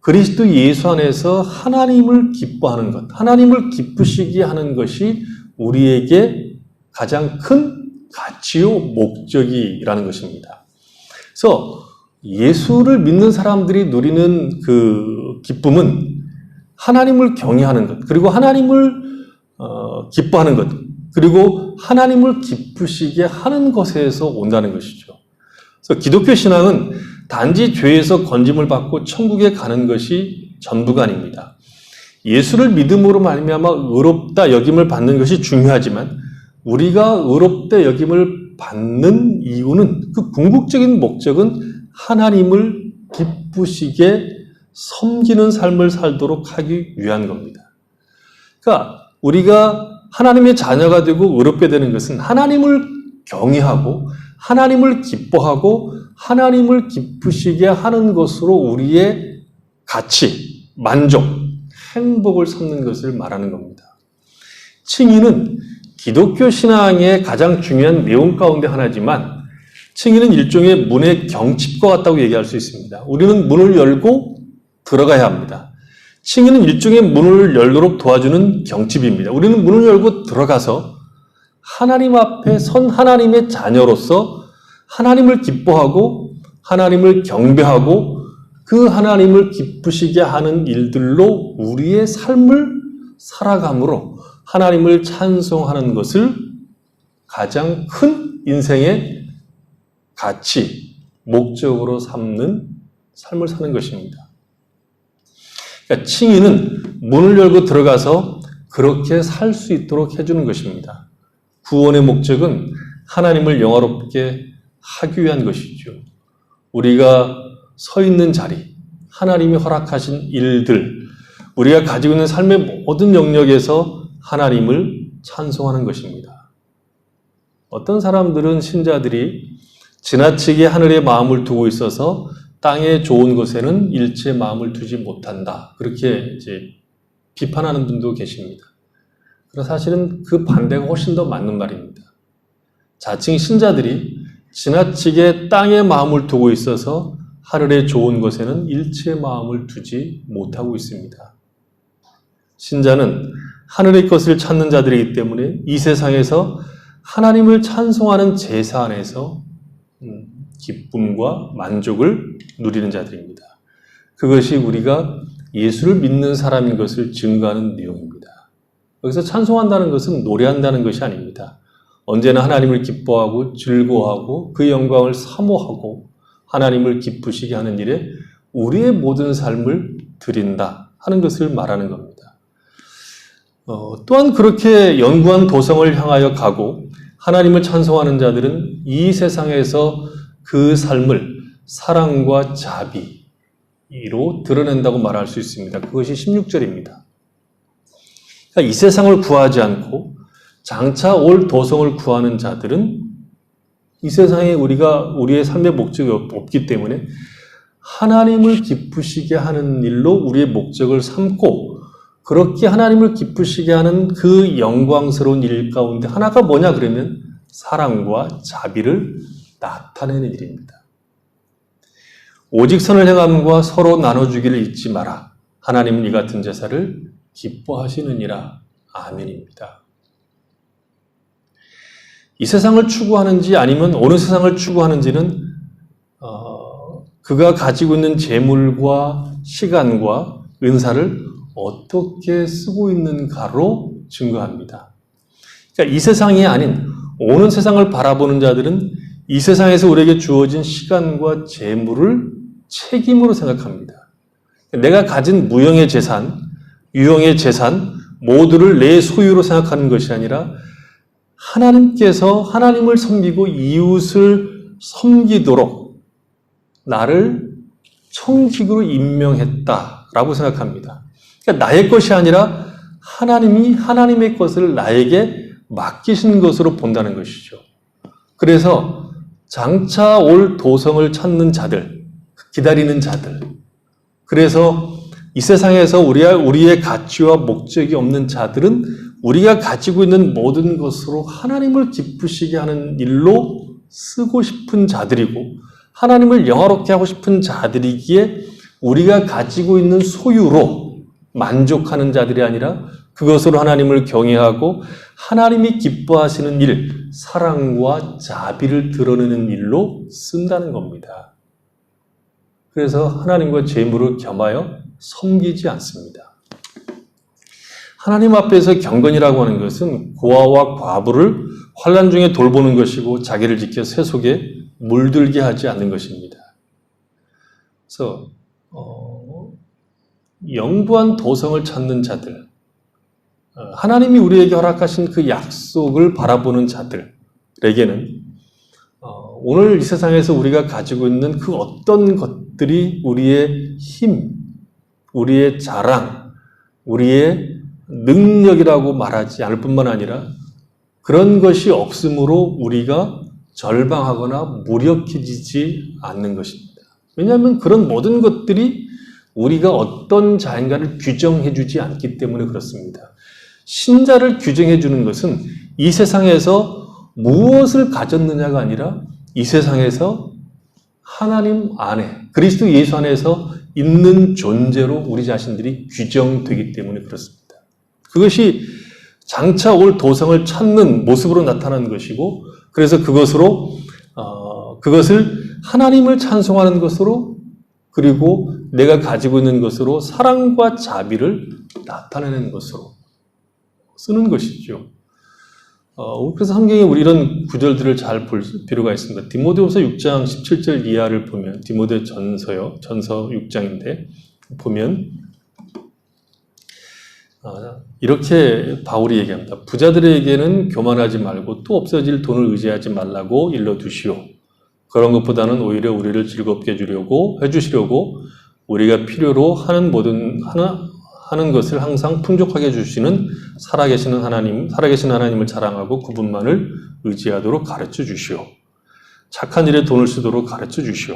Speaker 1: 그리스도 예수 안에서 하나님을 기뻐하는 것, 하나님을 기쁘시게 하는 것이 우리에게 가장 큰 가치요 목적이라는 것입니다. 그래서 예수를 믿는 사람들이 누리는 그 기쁨은 하나님을 경외하는 것, 그리고 하나님을 기뻐하는 것, 그리고 하나님을 기쁘시게 하는 것에서 온다는 것이죠. 그래서 기독교 신앙은 단지 죄에서 건짐을 받고 천국에 가는 것이 전부가 아닙니다. 예수를 믿음으로 말미암아 의롭다 여김을 받는 것이 중요하지만 우리가 의롭다 여김을 받는 이유는 그 궁극적인 목적은 하나님을 기쁘시게 섬기는 삶을 살도록 하기 위한 겁니다. 그러니까 우리가 하나님의 자녀가 되고 의롭게 되는 것은 하나님을 경외하고 하나님을 기뻐하고 하나님을 기쁘시게 하는 것으로 우리의 가치, 만족, 행복을 삼는 것을 말하는 겁니다. 칭의는 기독교 신앙의 가장 중요한 내용 가운데 하나지만 칭의는 일종의 문의 경칩과 같다고 얘기할 수 있습니다. 우리는 문을 열고 들어가야 합니다. 칭의는 일종의 문을 열도록 도와주는 경칩입니다. 우리는 문을 열고 들어가서 하나님 앞에 선 하나님의 자녀로서 하나님을 기뻐하고 하나님을 경배하고 그 하나님을 기쁘시게 하는 일들로 우리의 삶을 살아감으로 하나님을 찬송하는 것을 가장 큰 인생의 가치, 목적으로 삼는 삶을 사는 것입니다. 그러니까 칭의는 문을 열고 들어가서 그렇게 살 수 있도록 해주는 것입니다. 구원의 목적은 하나님을 영화롭게 하기 위한 것이죠. 우리가 서 있는 자리, 하나님이 허락하신 일들, 우리가 가지고 있는 삶의 모든 영역에서 하나님을 찬송하는 것입니다. 어떤 사람들은 신자들이 지나치게 하늘에 마음을 두고 있어서 땅의 좋은 것에는 일체 마음을 두지 못한다. 그렇게 이제 비판하는 분도 계십니다. 그러나 사실은 그 반대가 훨씬 더 맞는 말입니다. 자칭 신자들이 지나치게 땅에 마음을 두고 있어서 하늘의 좋은 것에는 일체 마음을 두지 못하고 있습니다. 신자는 하늘의 것을 찾는 자들이기 때문에 이 세상에서 하나님을 찬송하는 제사 안에서 기쁨과 만족을 누리는 자들입니다. 그것이 우리가 예수를 믿는 사람인 것을 증거하는 내용입니다. 여기서 찬송한다는 것은 노래한다는 것이 아닙니다. 언제나 하나님을 기뻐하고 즐거워하고 그 영광을 사모하고 하나님을 기쁘시게 하는 일에 우리의 모든 삶을 드린다 하는 것을 말하는 겁니다. 또한 그렇게 영구한 도성을 향하여 가고 하나님을 찬송하는 자들은 이 세상에서 그 삶을 사랑과 자비로 드러낸다고 말할 수 있습니다. 그것이 16절입니다. 그러니까 이 세상을 구하지 않고 장차 올 도성을 구하는 자들은 이 세상에 우리의 삶의 목적이 없기 때문에 하나님을 기쁘시게 하는 일로 우리의 목적을 삼고 그렇게 하나님을 기쁘시게 하는 그 영광스러운 일 가운데 하나가 뭐냐 그러면 사랑과 자비를 나타내는 일입니다. 오직 선을 행함과 서로 나눠주기를 잊지 마라. 하나님은 이 같은 제사를 기뻐하시느니라. 아멘입니다. 이 세상을 추구하는지 아니면 어느 세상을 추구하는지는 그가 가지고 있는 재물과 시간과 은사를 어떻게 쓰고 있는가로 증거합니다. 그러니까 이 세상이 아닌 오는 세상을 바라보는 자들은 이 세상에서 우리에게 주어진 시간과 재물을 책임으로 생각합니다. 내가 가진 무형의 재산, 유형의 재산 모두를 내 소유로 생각하는 것이 아니라 하나님께서 하나님을 섬기고 이웃을 섬기도록 나를 청직으로 임명했다라고 생각합니다. 그러니까 나의 것이 아니라 하나님이 하나님의 것을 나에게 맡기신 것으로 본다는 것이죠. 그래서 장차 올 도성을 찾는 자들, 기다리는 자들, 그래서 이 세상에서 우리의 가치와 목적이 없는 자들은 우리가 가지고 있는 모든 것으로 하나님을 기쁘시게 하는 일로 쓰고 싶은 자들이고 하나님을 영화롭게 하고 싶은 자들이기에 우리가 가지고 있는 소유로 만족하는 자들이 아니라 그것으로 하나님을 경외하고 하나님이 기뻐하시는 일, 사랑과 자비를 드러내는 일로 쓴다는 겁니다. 그래서 하나님과 재물을 겸하여 섬기지 않습니다. 하나님 앞에서 경건이라고 하는 것은 고아와 과부를 환난 중에 돌보는 것이고 자기를 지켜 새 속에 물들게 하지 않는 것입니다. 그래서 영부한 도성을 찾는 자들, 하나님이 우리에게 허락하신 그 약속을 바라보는 자들에게는 오늘 이 세상에서 우리가 가지고 있는 그 어떤 것들이 우리의 힘, 우리의 자랑, 우리의 능력이라고 말하지 않을 뿐만 아니라 그런 것이 없으므로 우리가 절방하거나 무력해지지 않는 것입니다. 왜냐하면 그런 모든 것들이 우리가 어떤 자인가를 규정해 주지 않기 때문에 그렇습니다. 신자를 규정해 주는 것은 이 세상에서 무엇을 가졌느냐가 아니라 이 세상에서 하나님 안에, 그리스도 예수 안에서 있는 존재로 우리 자신들이 규정되기 때문에 그렇습니다. 그것이 장차 올 도성을 찾는 모습으로 나타나는 것이고, 그래서 그것을 하나님을 찬송하는 것으로, 그리고 내가 가지고 있는 것으로 사랑과 자비를 나타내는 것으로 쓰는 것이죠. 그래서 성경에 우리 이런 구절들을 잘 볼 필요가 있습니다. 디모데후서 6장 17절 이하를 보면, 디모데 전서 6장인데 보면 이렇게 바울이 얘기합니다. 부자들에게는 교만하지 말고 또 없어질 돈을 의지하지 말라고 일러두시오. 그런 것보다는 오히려 우리를 즐겁게 해주시려고 우리가 필요로 하는 것을 항상 풍족하게 해주시는 살아계신 하나님을 자랑하고 그분만을 의지하도록 가르쳐 주시오. 착한 일에 돈을 쓰도록 가르쳐 주시오.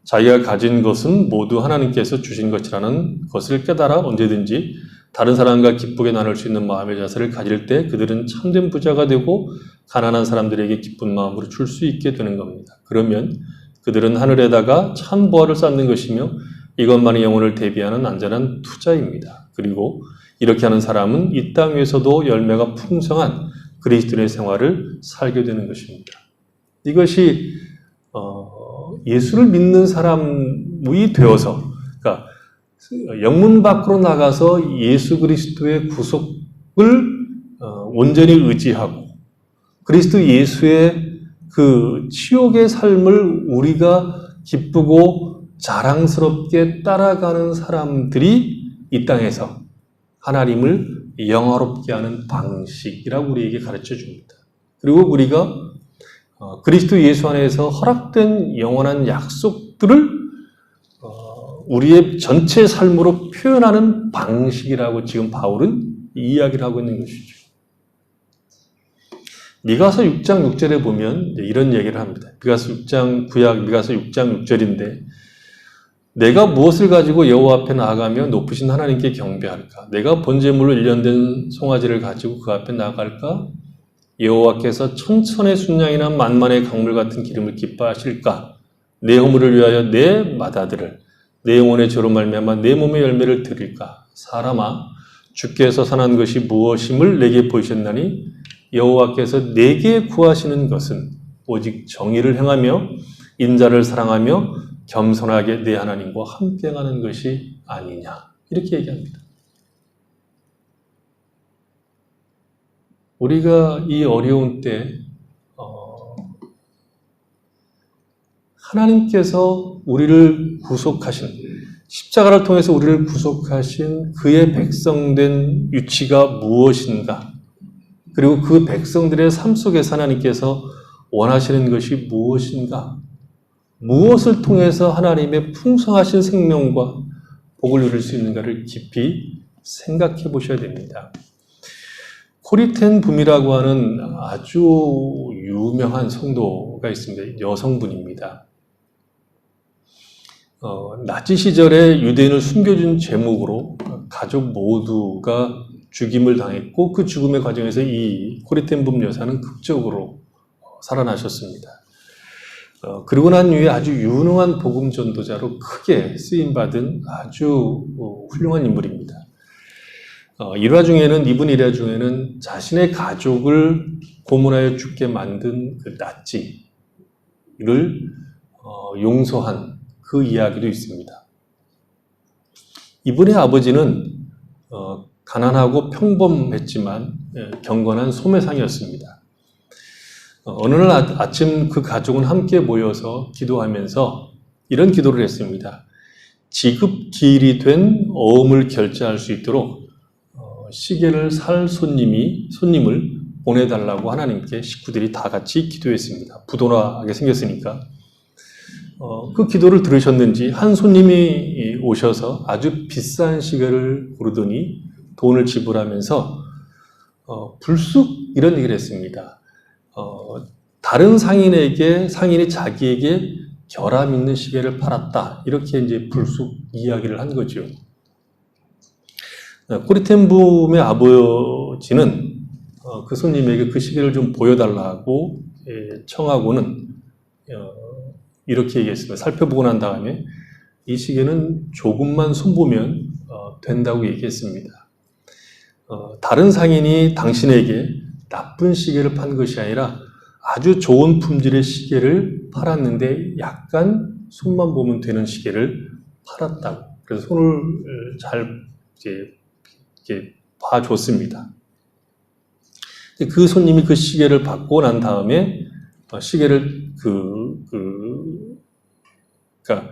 Speaker 1: 자기가 가진 것은 모두 하나님께서 주신 것이라는 것을 깨달아 언제든지 다른 사람과 기쁘게 나눌 수 있는 마음의 자세를 가질 때 그들은 참된 부자가 되고 가난한 사람들에게 기쁜 마음으로 줄 수 있게 되는 겁니다. 그러면 그들은 하늘에다가 참 보화를 쌓는 것이며 이것만이 영혼을 대비하는 안전한 투자입니다. 그리고 이렇게 하는 사람은 이 땅 위에서도 열매가 풍성한 그리스도인의 생활을 살게 되는 것입니다. 이것이 예수를 믿는 사람이 되어서, 그러니까 영문 밖으로 나가서 예수 그리스도의 구속을 온전히 의지하고 그리스도 예수의 그 치욕의 삶을 우리가 기쁘고 자랑스럽게 따라가는 사람들이 이 땅에서 하나님을 영화롭게 하는 방식이라고 우리에게 가르쳐 줍니다. 그리고 우리가 그리스도 예수 안에서 허락된 영원한 약속들을 우리의 전체 삶으로 표현하는 방식이라고 지금 바울은 이야기를 하고 있는 것이죠. 미가서 6장 6절에 보면 이런 얘기를 합니다. 미가서 6장 6절인데 내가 무엇을 가지고 여호와 앞에 나아가며 높으신 하나님께 경배할까? 내가 번제물로 일련된 송아지를 가지고 그 앞에 나아갈까? 여호와께서 천천의 순양이나 만만의 강물 같은 기름을 기뻐하실까? 내 허물을 위하여 내 맏아들을 내 영혼의 죄로 말미암아 내 몸의 열매를 드릴까? 사람아, 주께서 선한 것이 무엇임을 내게 보이셨나니 여호와께서 내게 구하시는 것은 오직 정의를 행하며 인자를 사랑하며 겸손하게 내 하나님과 함께하는 것이 아니냐 이렇게 얘기합니다. 우리가 이 어려운 때 하나님께서 우리를 구속하신 십자가를 통해서 우리를 구속하신 그의 백성된 위치가 무엇인가? 그리고 그 백성들의 삶 속에서 하나님께서 원하시는 것이 무엇인가? 무엇을 통해서 하나님의 풍성하신 생명과 복을 누릴 수 있는가를 깊이 생각해 보셔야 됩니다. 코리텐 붐이라고 하는 아주 유명한 성도가 있습니다. 여성분입니다. 나치 시절에 유대인을 숨겨준 제목으로 가족 모두가 죽임을 당했고 그 죽음의 과정에서 이 코리텐 붐 여사는 극적으로 살아나셨습니다. 그리고 난 이후에 아주 유능한 복음 전도자로 크게 쓰임받은 아주 훌륭한 인물입니다. 이분 일화 중에는 자신의 가족을 고문하여 죽게 만든 그 나치를 용서한 그 이야기도 있습니다. 이분의 아버지는 가난하고 평범했지만 경건한 소매상이었습니다. 어느 날 아침 그 가족은 함께 모여서 기도하면서 이런 기도를 했습니다. 지급기일이 된 어음을 결제할 수 있도록 시계를 살 손님을 보내달라고 하나님께 식구들이 다 같이 기도했습니다. 부도나게 생겼으니까. 그 기도를 들으셨는지 한 손님이 오셔서 아주 비싼 시계를 고르더니 돈을 지불하면서 불쑥 이런 얘기를 했습니다. 다른 상인이 자기에게 결함 있는 시계를 팔았다. 이렇게 이제 불쑥 이야기를 한 거죠. 코리텐 붐의 아버지는 그 손님에게 그 시계를 좀 보여달라고 청하고는 이렇게 얘기했습니다. 살펴보고 난 다음에 이 시계는 조금만 손보면 된다고 얘기했습니다. 다른 상인이 당신에게 나쁜 시계를 판 것이 아니라 아주 좋은 품질의 시계를 팔았는데 약간 손만 보면 되는 시계를 팔았다고. 그래서 손을 잘 이렇게 봐줬습니다. 그 손님이 그 시계를 받고 난 다음에 시계를 그러니까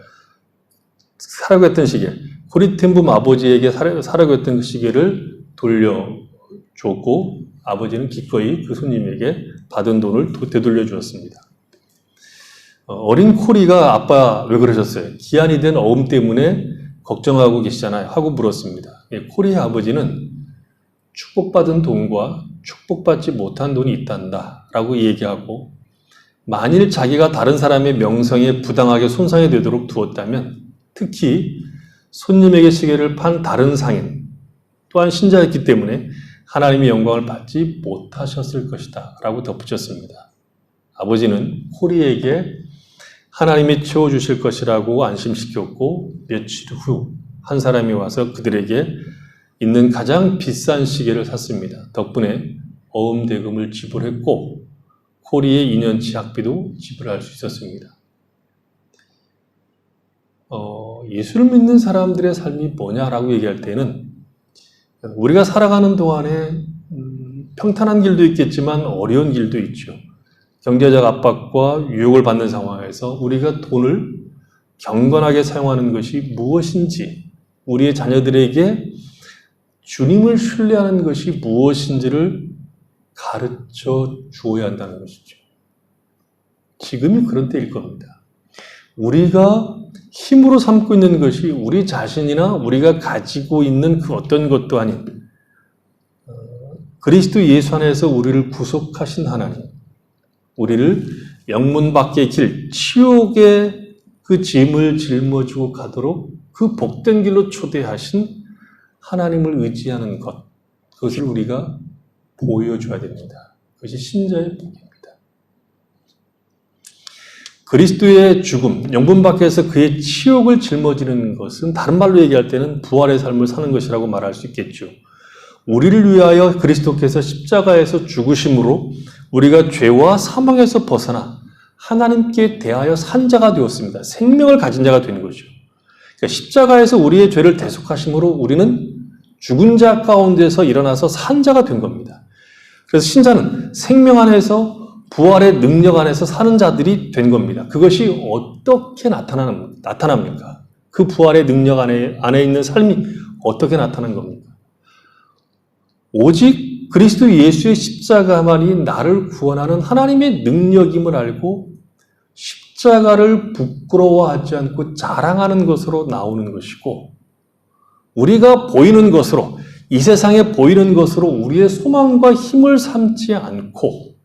Speaker 1: 사라고 했던 시계, 코리텐 붐 아버지에게 사라고 했던 그 시계를 돌려줬고 아버지는 기꺼이 그 손님에게 받은 돈을 되돌려 주었습니다. 어린 코리가 아빠 왜 그러셨어요? 기한이 된 어음 때문에 걱정하고 계시잖아요 하고 물었습니다. 코리의 아버지는 축복받은 돈과 축복받지 못한 돈이 있단다 라고 얘기하고 만일 자기가 다른 사람의 명성에 부당하게 손상이 되도록 두었다면 특히 손님에게 시계를 판 다른 상인 또한 신자였기 때문에 하나님의 영광을 받지 못하셨을 것이다 라고 덧붙였습니다. 아버지는 코리에게 하나님이 채워주실 것이라고 안심시켰고 며칠 후 한 사람이 와서 그들에게 있는 가장 비싼 시계를 샀습니다. 덕분에 어음 대금을 지불했고 코리의 2년치 학비도 지불할 수 있었습니다. 예수를 믿는 사람들의 삶이 뭐냐라고 얘기할 때는 우리가 살아가는 동안에 평탄한 길도 있겠지만 어려운 길도 있죠. 경제적 압박과 유혹을 받는 상황에서 우리가 돈을 경건하게 사용하는 것이 무엇인지, 우리의 자녀들에게 주님을 신뢰하는 것이 무엇인지를 가르쳐 주어야 한다는 것이죠. 지금이 그런 때일 겁니다. 우리가 힘으로 삼고 있는 것이 우리 자신이나 우리가 가지고 있는 그 어떤 것도 아닌 그리스도 예수 안에서 우리를 구속하신 하나님, 우리를 영문 밖의 길, 치욕의 그 짐을 짊어지고 가도록 그 복된 길로 초대하신 하나님을 의지하는 것, 그것을 우리가 보여줘야 됩니다. 그것이 신자의 복입니다. 그리스도의 죽음, 영분 밖에서 그의 치욕을 짊어지는 것은 다른 말로 얘기할 때는 부활의 삶을 사는 것이라고 말할 수 있겠죠. 우리를 위하여 그리스도께서 십자가에서 죽으심으로 우리가 죄와 사망에서 벗어나 하나님께 대하여 산 자가 되었습니다. 생명을 가진 자가 되는 거죠. 그러니까 십자가에서 우리의 죄를 대속하심으로 우리는 죽은 자 가운데서 일어나서 산 자가 된 겁니다. 그래서 신자는 생명 안에서 부활의 능력 안에서 사는 자들이 된 겁니다. 그것이 어떻게 나타납니까? 그 부활의 능력 안에 있는 삶이 어떻게 나타난 겁니까? 오직 그리스도 예수의 십자가만이 나를 구원하는 하나님의 능력임을 알고 십자가를 부끄러워하지 않고 자랑하는 것으로 나오는 것이고, 우리가 보이는 것으로, 이 세상에 보이는 것으로 우리의 소망과 힘을 삼지 않고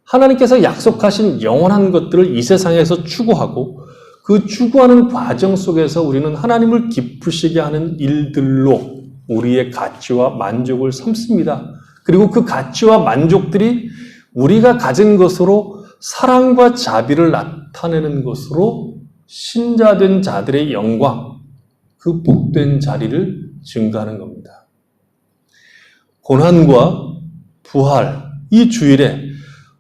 Speaker 1: 하나님께서 약속하신 영원한 것들을 이 세상에서 추구하고, 그 추구하는 과정 속에서 우리는 하나님을 기쁘시게 하는 일들로 우리의 가치와 만족을 삼습니다. 그리고 그 가치와 만족들이 우리가 가진 것으로 사랑과 자비를 나타내는 것으로 신자된 자들의 영광, 그 복된 자리를 증가하는 겁니다. 고난과 부활, 이 주일에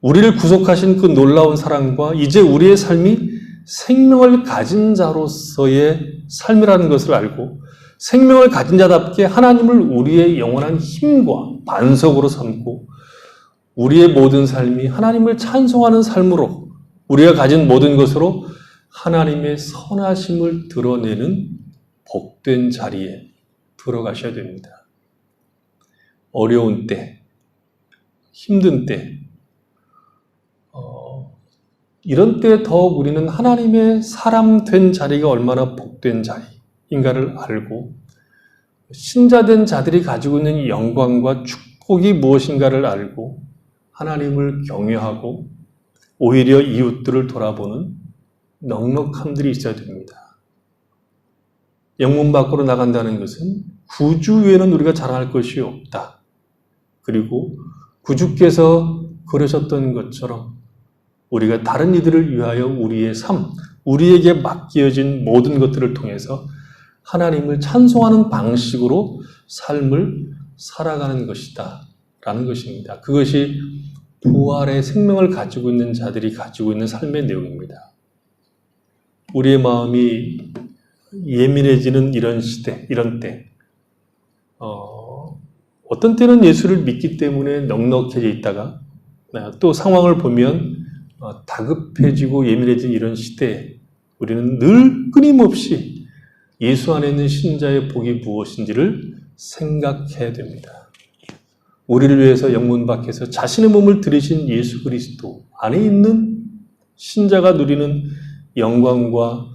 Speaker 1: 우리를 구속하신 그 놀라운 사랑과 이제 우리의 삶이 생명을 가진 자로서의 삶이라는 것을 알고, 생명을 가진 자답게 하나님을 우리의 영원한 힘과 반석으로 삼고 우리의 모든 삶이 하나님을 찬송하는 삶으로, 우리가 가진 모든 것으로 하나님의 선하심을 드러내는 복된 자리에 들어가셔야 됩니다. 어려운 때, 힘든 때, 이런 때 더욱 우리는 하나님의 사람 된 자리가 얼마나 복된 자리인가를 알고, 신자된 자들이 가지고 있는 영광과 축복이 무엇인가를 알고 하나님을 경외하고 오히려 이웃들을 돌아보는 넉넉함들이 있어야 됩니다. 영문 밖으로 나간다는 것은 구주 외에는 우리가 자랑할 것이 없다. 그리고 구주께서 그러셨던 것처럼 우리가 다른 이들을 위하여 우리의 삶, 우리에게 맡겨진 모든 것들을 통해서 하나님을 찬송하는 방식으로 삶을 살아가는 것이다 라는 것입니다. 그것이 부활의 생명을 가지고 있는 자들이 가지고 있는 삶의 내용입니다. 우리의 마음이 예민해지는 이런 시대, 이런 때, 어떤 때는 예수를 믿기 때문에 넉넉해져 있다가 또 상황을 보면 다급해지고 예민해진 이런 시대에 우리는 늘 끊임없이 예수 안에 있는 신자의 복이 무엇인지를 생각해야 됩니다. 우리를 위해서 영문 밖에서 자신의 몸을 들이신 예수 그리스도 안에 있는 신자가 누리는 영광과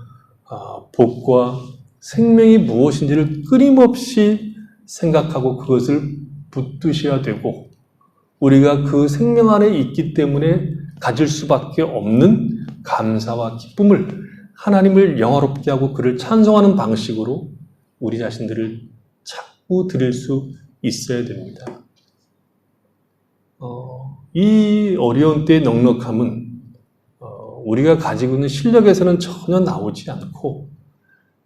Speaker 1: 복과 생명이 무엇인지를 끊임없이 생각하고 그것을 붙드셔야 되고, 우리가 그 생명 안에 있기 때문에 가질 수밖에 없는 감사와 기쁨을 하나님을 영화롭게 하고 그를 찬송하는 방식으로 우리 자신들을 자꾸 드릴 수 있어야 됩니다. 이 어려운 때의 넉넉함은 우리가 가지고 있는 실력에서는 전혀 나오지 않고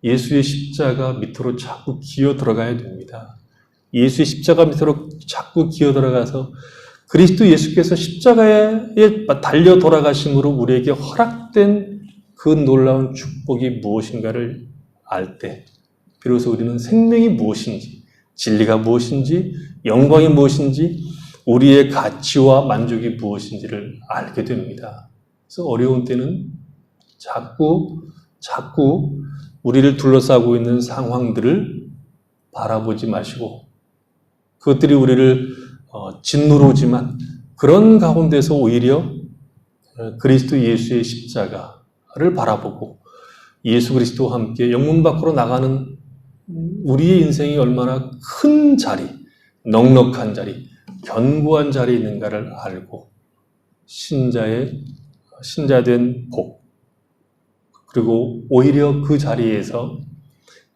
Speaker 1: 예수의 십자가 밑으로 자꾸 기어 들어가야 됩니다. 예수의 십자가 밑으로 자꾸 기어 들어가서 그리스도 예수께서 십자가에 달려 돌아가심으로 우리에게 허락된 그 놀라운 축복이 무엇인가를 알 때 비로소 우리는 생명이 무엇인지, 진리가 무엇인지, 영광이 무엇인지, 우리의 가치와 만족이 무엇인지를 알게 됩니다. 그래서 어려운 때는 자꾸 우리를 둘러싸고 있는 상황들을 바라보지 마시고, 그것들이 우리를 짓누르지만 그런 가운데서 오히려 그리스도 예수의 십자가를 바라보고 예수 그리스도와 함께 영문 밖으로 나가는 우리의 인생이 얼마나 큰 자리, 넉넉한 자리, 견고한 자리에 있는가를 알고 신자된 복, 그리고 오히려 그 자리에서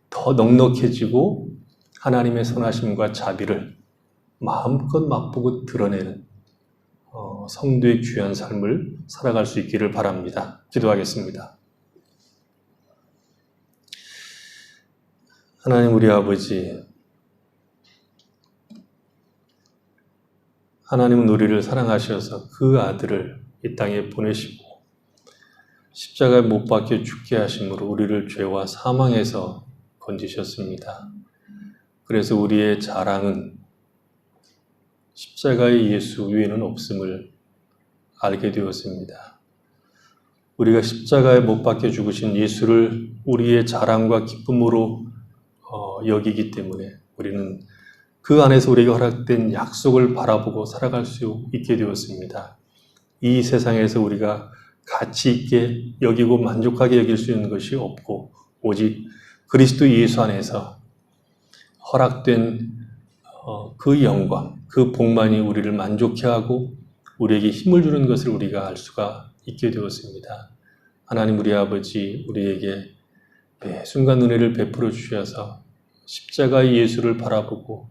Speaker 1: 더 넉넉해지고 하나님의 선하심과 자비를 마음껏 맛보고 드러내는 성도의 귀한 삶을 살아갈 수 있기를 바랍니다. 기도하겠습니다. 하나님 우리 아버지, 하나님은 우리를 사랑하셔서 그 아들을 이 땅에 보내시고 십자가에 못 박혀 죽게 하심으로 우리를 죄와 사망에서 건지셨습니다. 그래서 우리의 자랑은 십자가의 예수 위에는 없음을 알게 되었습니다. 우리가 십자가에 못 박혀 죽으신 예수를 우리의 자랑과 기쁨으로 여기기 때문에 우리는 그 안에서 우리에게 허락된 약속을 바라보고 살아갈 수 있게 되었습니다. 이 세상에서 우리가 가치 있게 여기고 만족하게 여길 수 있는 것이 없고 오직 그리스도 예수 안에서 허락된 그 영광, 그 복만이 우리를 만족해 하고 우리에게 힘을 주는 것을 우리가 알 수가 있게 되었습니다. 하나님 우리 아버지 우리에게 매 순간 은혜를 베풀어 주셔서 십자가의 예수를 바라보고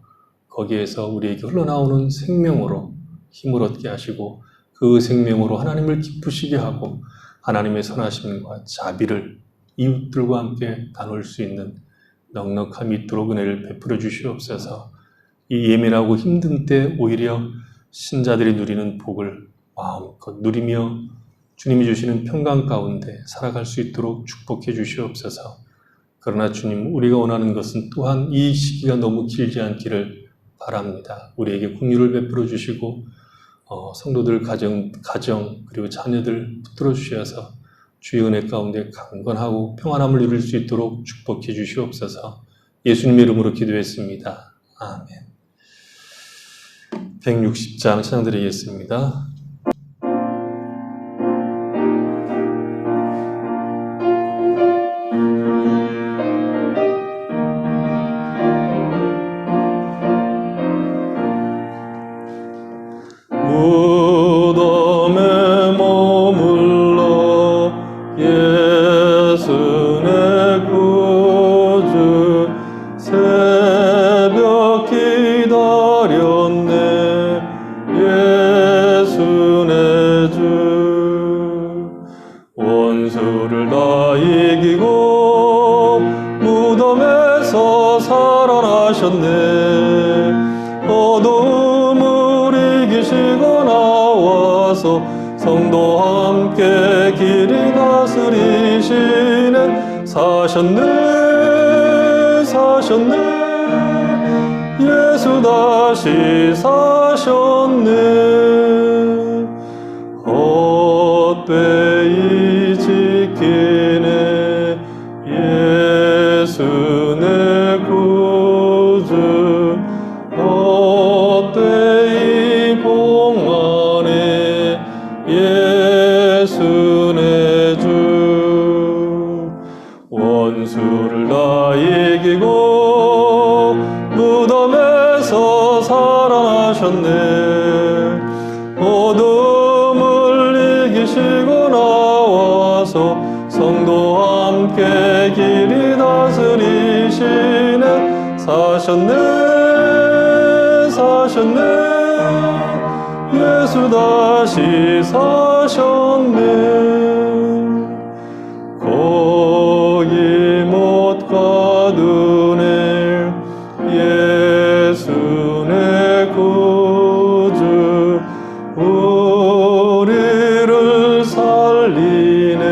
Speaker 1: 거기에서 우리에게 흘러나오는 생명으로 힘을 얻게 하시고 그 생명으로 하나님을 기쁘시게 하고 하나님의 선하심과 자비를 이웃들과 함께 나눌 수 있는 넉넉함이 있도록 은혜를 베풀어 주시옵소서. 이 예민하고 힘든 때 오히려 신자들이 누리는 복을 마음껏 누리며 주님이 주시는 평강 가운데 살아갈 수 있도록 축복해 주시옵소서. 그러나 주님, 우리가 원하는 것은 또한 이 시기가 너무 길지 않기를 바랍니다. 우리에게 긍휼을 베풀어 주시고 성도들 가정 그리고 자녀들 붙들어 주셔서 주의 은혜 가운데 강건하고 평안함을 누릴 수 있도록 축복해 주시옵소서. 예수님의 이름으로 기도했습니다. 아멘. 160장 찬양드리겠습니다.
Speaker 2: 무덤에 머물러 예수 내 구주 새벽 기다렸네 예수 내 주 원수를 다 이기고 무덤에서 살아나셨네 어둠을 이기시고 나와서 성도와 함께 길이 다스리시네 사셨네 예수 다시 사셨네 헛되이 지키네 예수 내 구주 헛되이 복만에 예수 내 주 원수를 다 이기고 무덤에서 살아나셨네 어둠을 이기시고 나와서 성도와 함께 길이 다스리시네 사셨네 예수 다시 사셨네 거기 못 가두네 예수 내 구주 우리를 살리네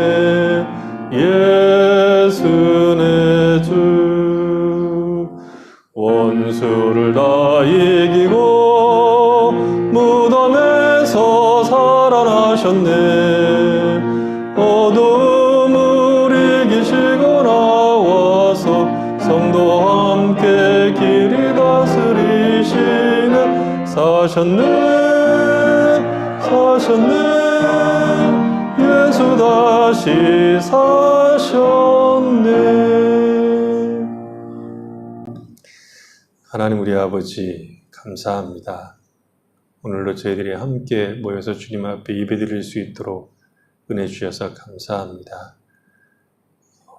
Speaker 2: 예수 내 주 원수를 다 이기고 무덤에서 살아나셨네 어둠을 이기시고 나와서 성도와 함께 길이 다스리시네 사셨네 예수 다시 사셨네
Speaker 1: 하나님 우리 아버지 감사합니다. 오늘도 저희들이 함께 모여서 주님 앞에 예배드릴 수 있도록 은혜 주셔서 감사합니다.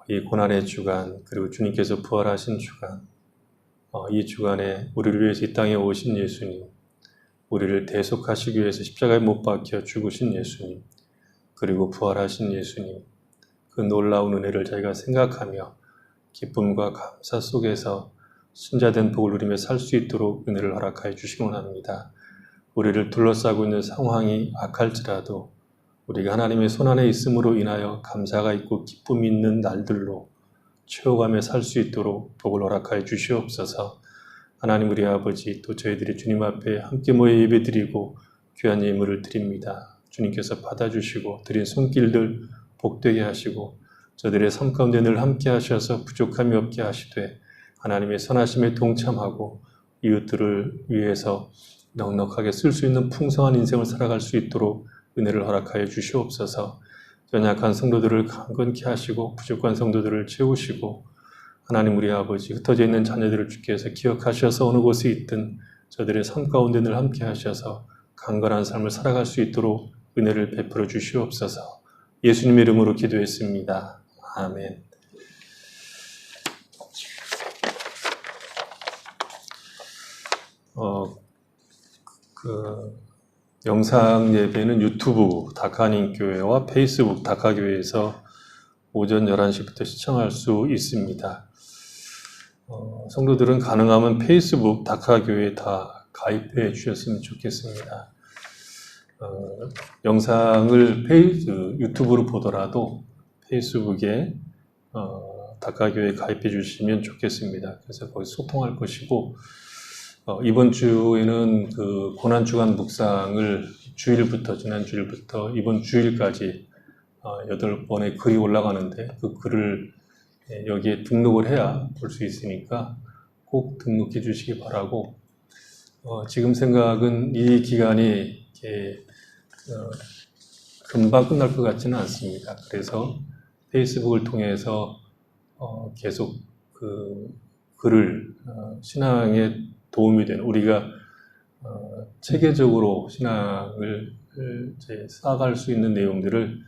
Speaker 1: 이 고난의 주간 그리고 주님께서 부활하신 주간 이 주간에 우리를 위해서 이 땅에 오신 예수님 우리를 대속하시기 위해서 십자가에 못 박혀 죽으신 예수님 그리고 부활하신 예수님 그 놀라운 은혜를 저희가 생각하며 기쁨과 감사 속에서 신자된 복을 누리며 살 수 있도록 은혜를 허락하여 주시기 원합니다. 우리를 둘러싸고 있는 상황이 악할지라도 우리가 하나님의 손안에 있음으로 인하여 감사가 있고 기쁨이 있는 날들로 채워가며 살 수 있도록 복을 허락하여 주시옵소서. 하나님 우리 아버지, 또 저희들이 주님 앞에 함께 모여 예배드리고 귀한 예물을 드립니다. 주님께서 받아주시고 드린 손길들 복되게 하시고 저들의 삶 가운데 늘 함께 하셔서 부족함이 없게 하시되 하나님의 선하심에 동참하고 이웃들을 위해서 넉넉하게 쓸 수 있는 풍성한 인생을 살아갈 수 있도록 은혜를 허락하여 주시옵소서. 연약한 성도들을 강건케 하시고 부족한 성도들을 채우시고 하나님 우리 아버지, 흩어져 있는 자녀들을 주께서 기억하셔서 어느 곳에 있든 저들의 삶 가운데 늘 함께 하셔서 강건한 삶을 살아갈 수 있도록 은혜를 베풀어 주시옵소서. 예수님의 이름으로 기도했습니다. 아멘. 영상 예배는 유튜브 다카님교회와 페이스북 다카교회에서 오전 11시부터 시청할 수 있습니다. 성도들은 가능하면 페이스북 다카교회에 다 가입해 주셨으면 좋겠습니다. 영상을 유튜브로 보더라도 페이스북에 다카교회에 가입해 주시면 좋겠습니다. 그래서 거기 소통할 것이고, 이번 주에는 그 고난주간 묵상을 지난 주일부터 이번 주일까지 8번의 글이 올라가는데 그 글을 여기에 등록을 해야 볼 수 있으니까 꼭 등록해 주시기 바라고, 지금 생각은 이 기간이 이렇게 금방 끝날 것 같지는 않습니다. 그래서 페이스북을 통해서 계속 그 글을 신앙에 도움이 되는, 우리가 체계적으로 신앙을 쌓아갈 수 있는 내용들을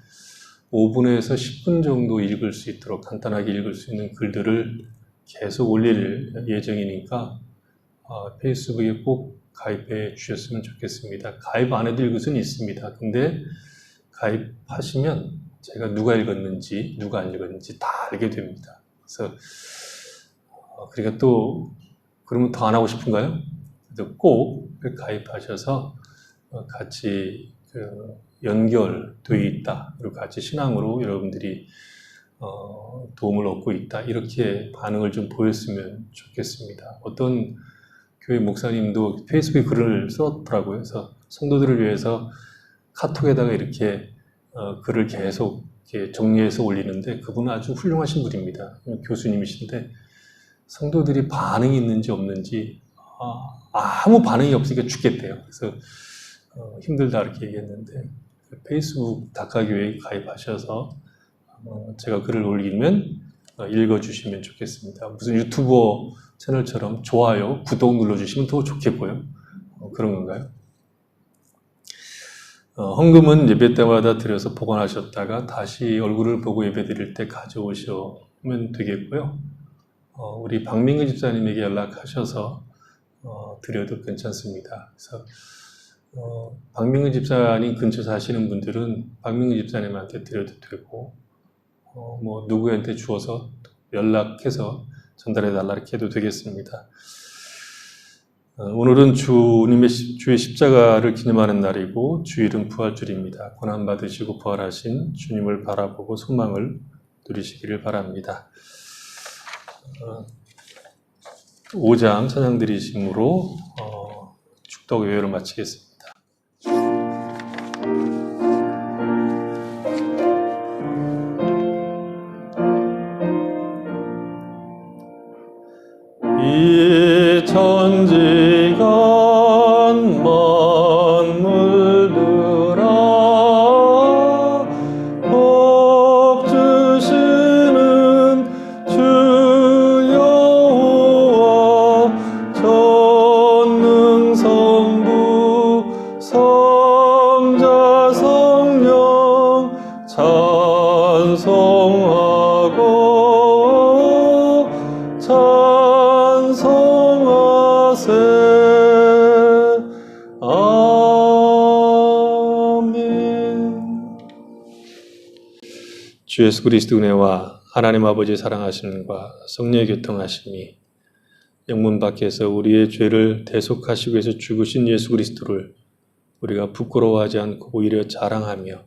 Speaker 1: 5분에서 10분 정도 읽을 수 있도록 간단하게 읽을 수 있는 글들을 계속 올릴 예정이니까 페이스북에 꼭 가입해 주셨으면 좋겠습니다. 가입 안 해도 읽을 수는 있습니다. 근데 가입하시면 제가 누가 읽었는지 누가 안 읽었는지 다 알게 됩니다. 그래서 그러니까 또 그러면 더 안 하고 싶은가요? 그래서 꼭 가입하셔서 같이 연결되어 있다, 그리고 같이 신앙으로 여러분들이 도움을 얻고 있다, 이렇게 반응을 좀 보였으면 좋겠습니다. 어떤 교회 목사님도 페이스북에 글을 썼더라고요. 그래서 성도들을 위해서 카톡에다가 이렇게 글을 계속 이렇게 정리해서 올리는데 그분은 아주 훌륭하신 분입니다. 교수님이신데 성도들이 반응이 있는지 없는지 아무 반응이 없으니까 죽겠대요. 그래서 힘들다 이렇게 얘기했는데, 페이스북 다카교회에 가입하셔서 제가 글을 올리면 읽어주시면 좋겠습니다. 무슨 유튜버 채널처럼 좋아요, 구독 눌러주시면 더 좋겠고요. 그런 건가요? 헌금은 예배 때마다 드려서 보관하셨다가 다시 얼굴을 보고 예배 드릴 때 가져오시면 되겠고요. 우리 박민근 집사님에게 연락하셔서 드려도 괜찮습니다. 그래서 박민근 집사님 근처 사시는 분들은 박민근 집사님한테 드려도 되고, 뭐 누구한테 주어서 연락해서 전달해 달라 이렇게 해도 되겠습니다. 오늘은 주의 십자가를 기념하는 날이고 주일은 부활주일입니다. 고난 받으시고 부활하신 주님을 바라보고 소망을 누리시기를 바랍니다. 5장 찬양 드리심으로 축독 예배를 마치겠습니다.
Speaker 2: 이 천지간 만물들아 복 주시는 주 여호와 전능성부 성자 성령 찬송하고 찬송하세. 아멘.
Speaker 1: 주 예수 그리스도 은혜와 하나님 아버지의 사랑하심과 성령의 교통하심이 영문 밖에서 우리의 죄를 대속하시기 위해서 죽으신 예수 그리스도를 우리가 부끄러워하지 않고 오히려 자랑하며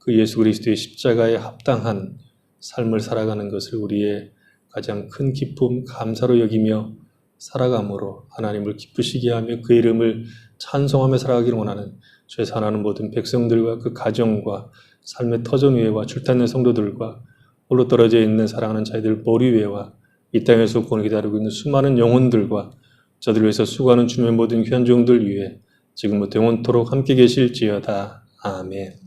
Speaker 1: 그 예수 그리스도의 십자가에 합당한 삶을 살아가는 것을 우리의 가장 큰 기쁨, 감사로 여기며 살아감으로 하나님을 기쁘시게 하며 그 이름을 찬송하며 살아가기를 원하는 주의 사랑하는 모든 백성들과 그 가정과 삶의 터전 위에와 출타있는 성도들과 홀로 떨어져 있는 사랑하는 자들 머리 위에와 이 땅에서 구원을 기다리고 있는 수많은 영혼들과 저들을 위해서 수고하는 주님의 모든 귀한 종들 위해 지금부터 영원토록 함께 계실지어다. 아멘.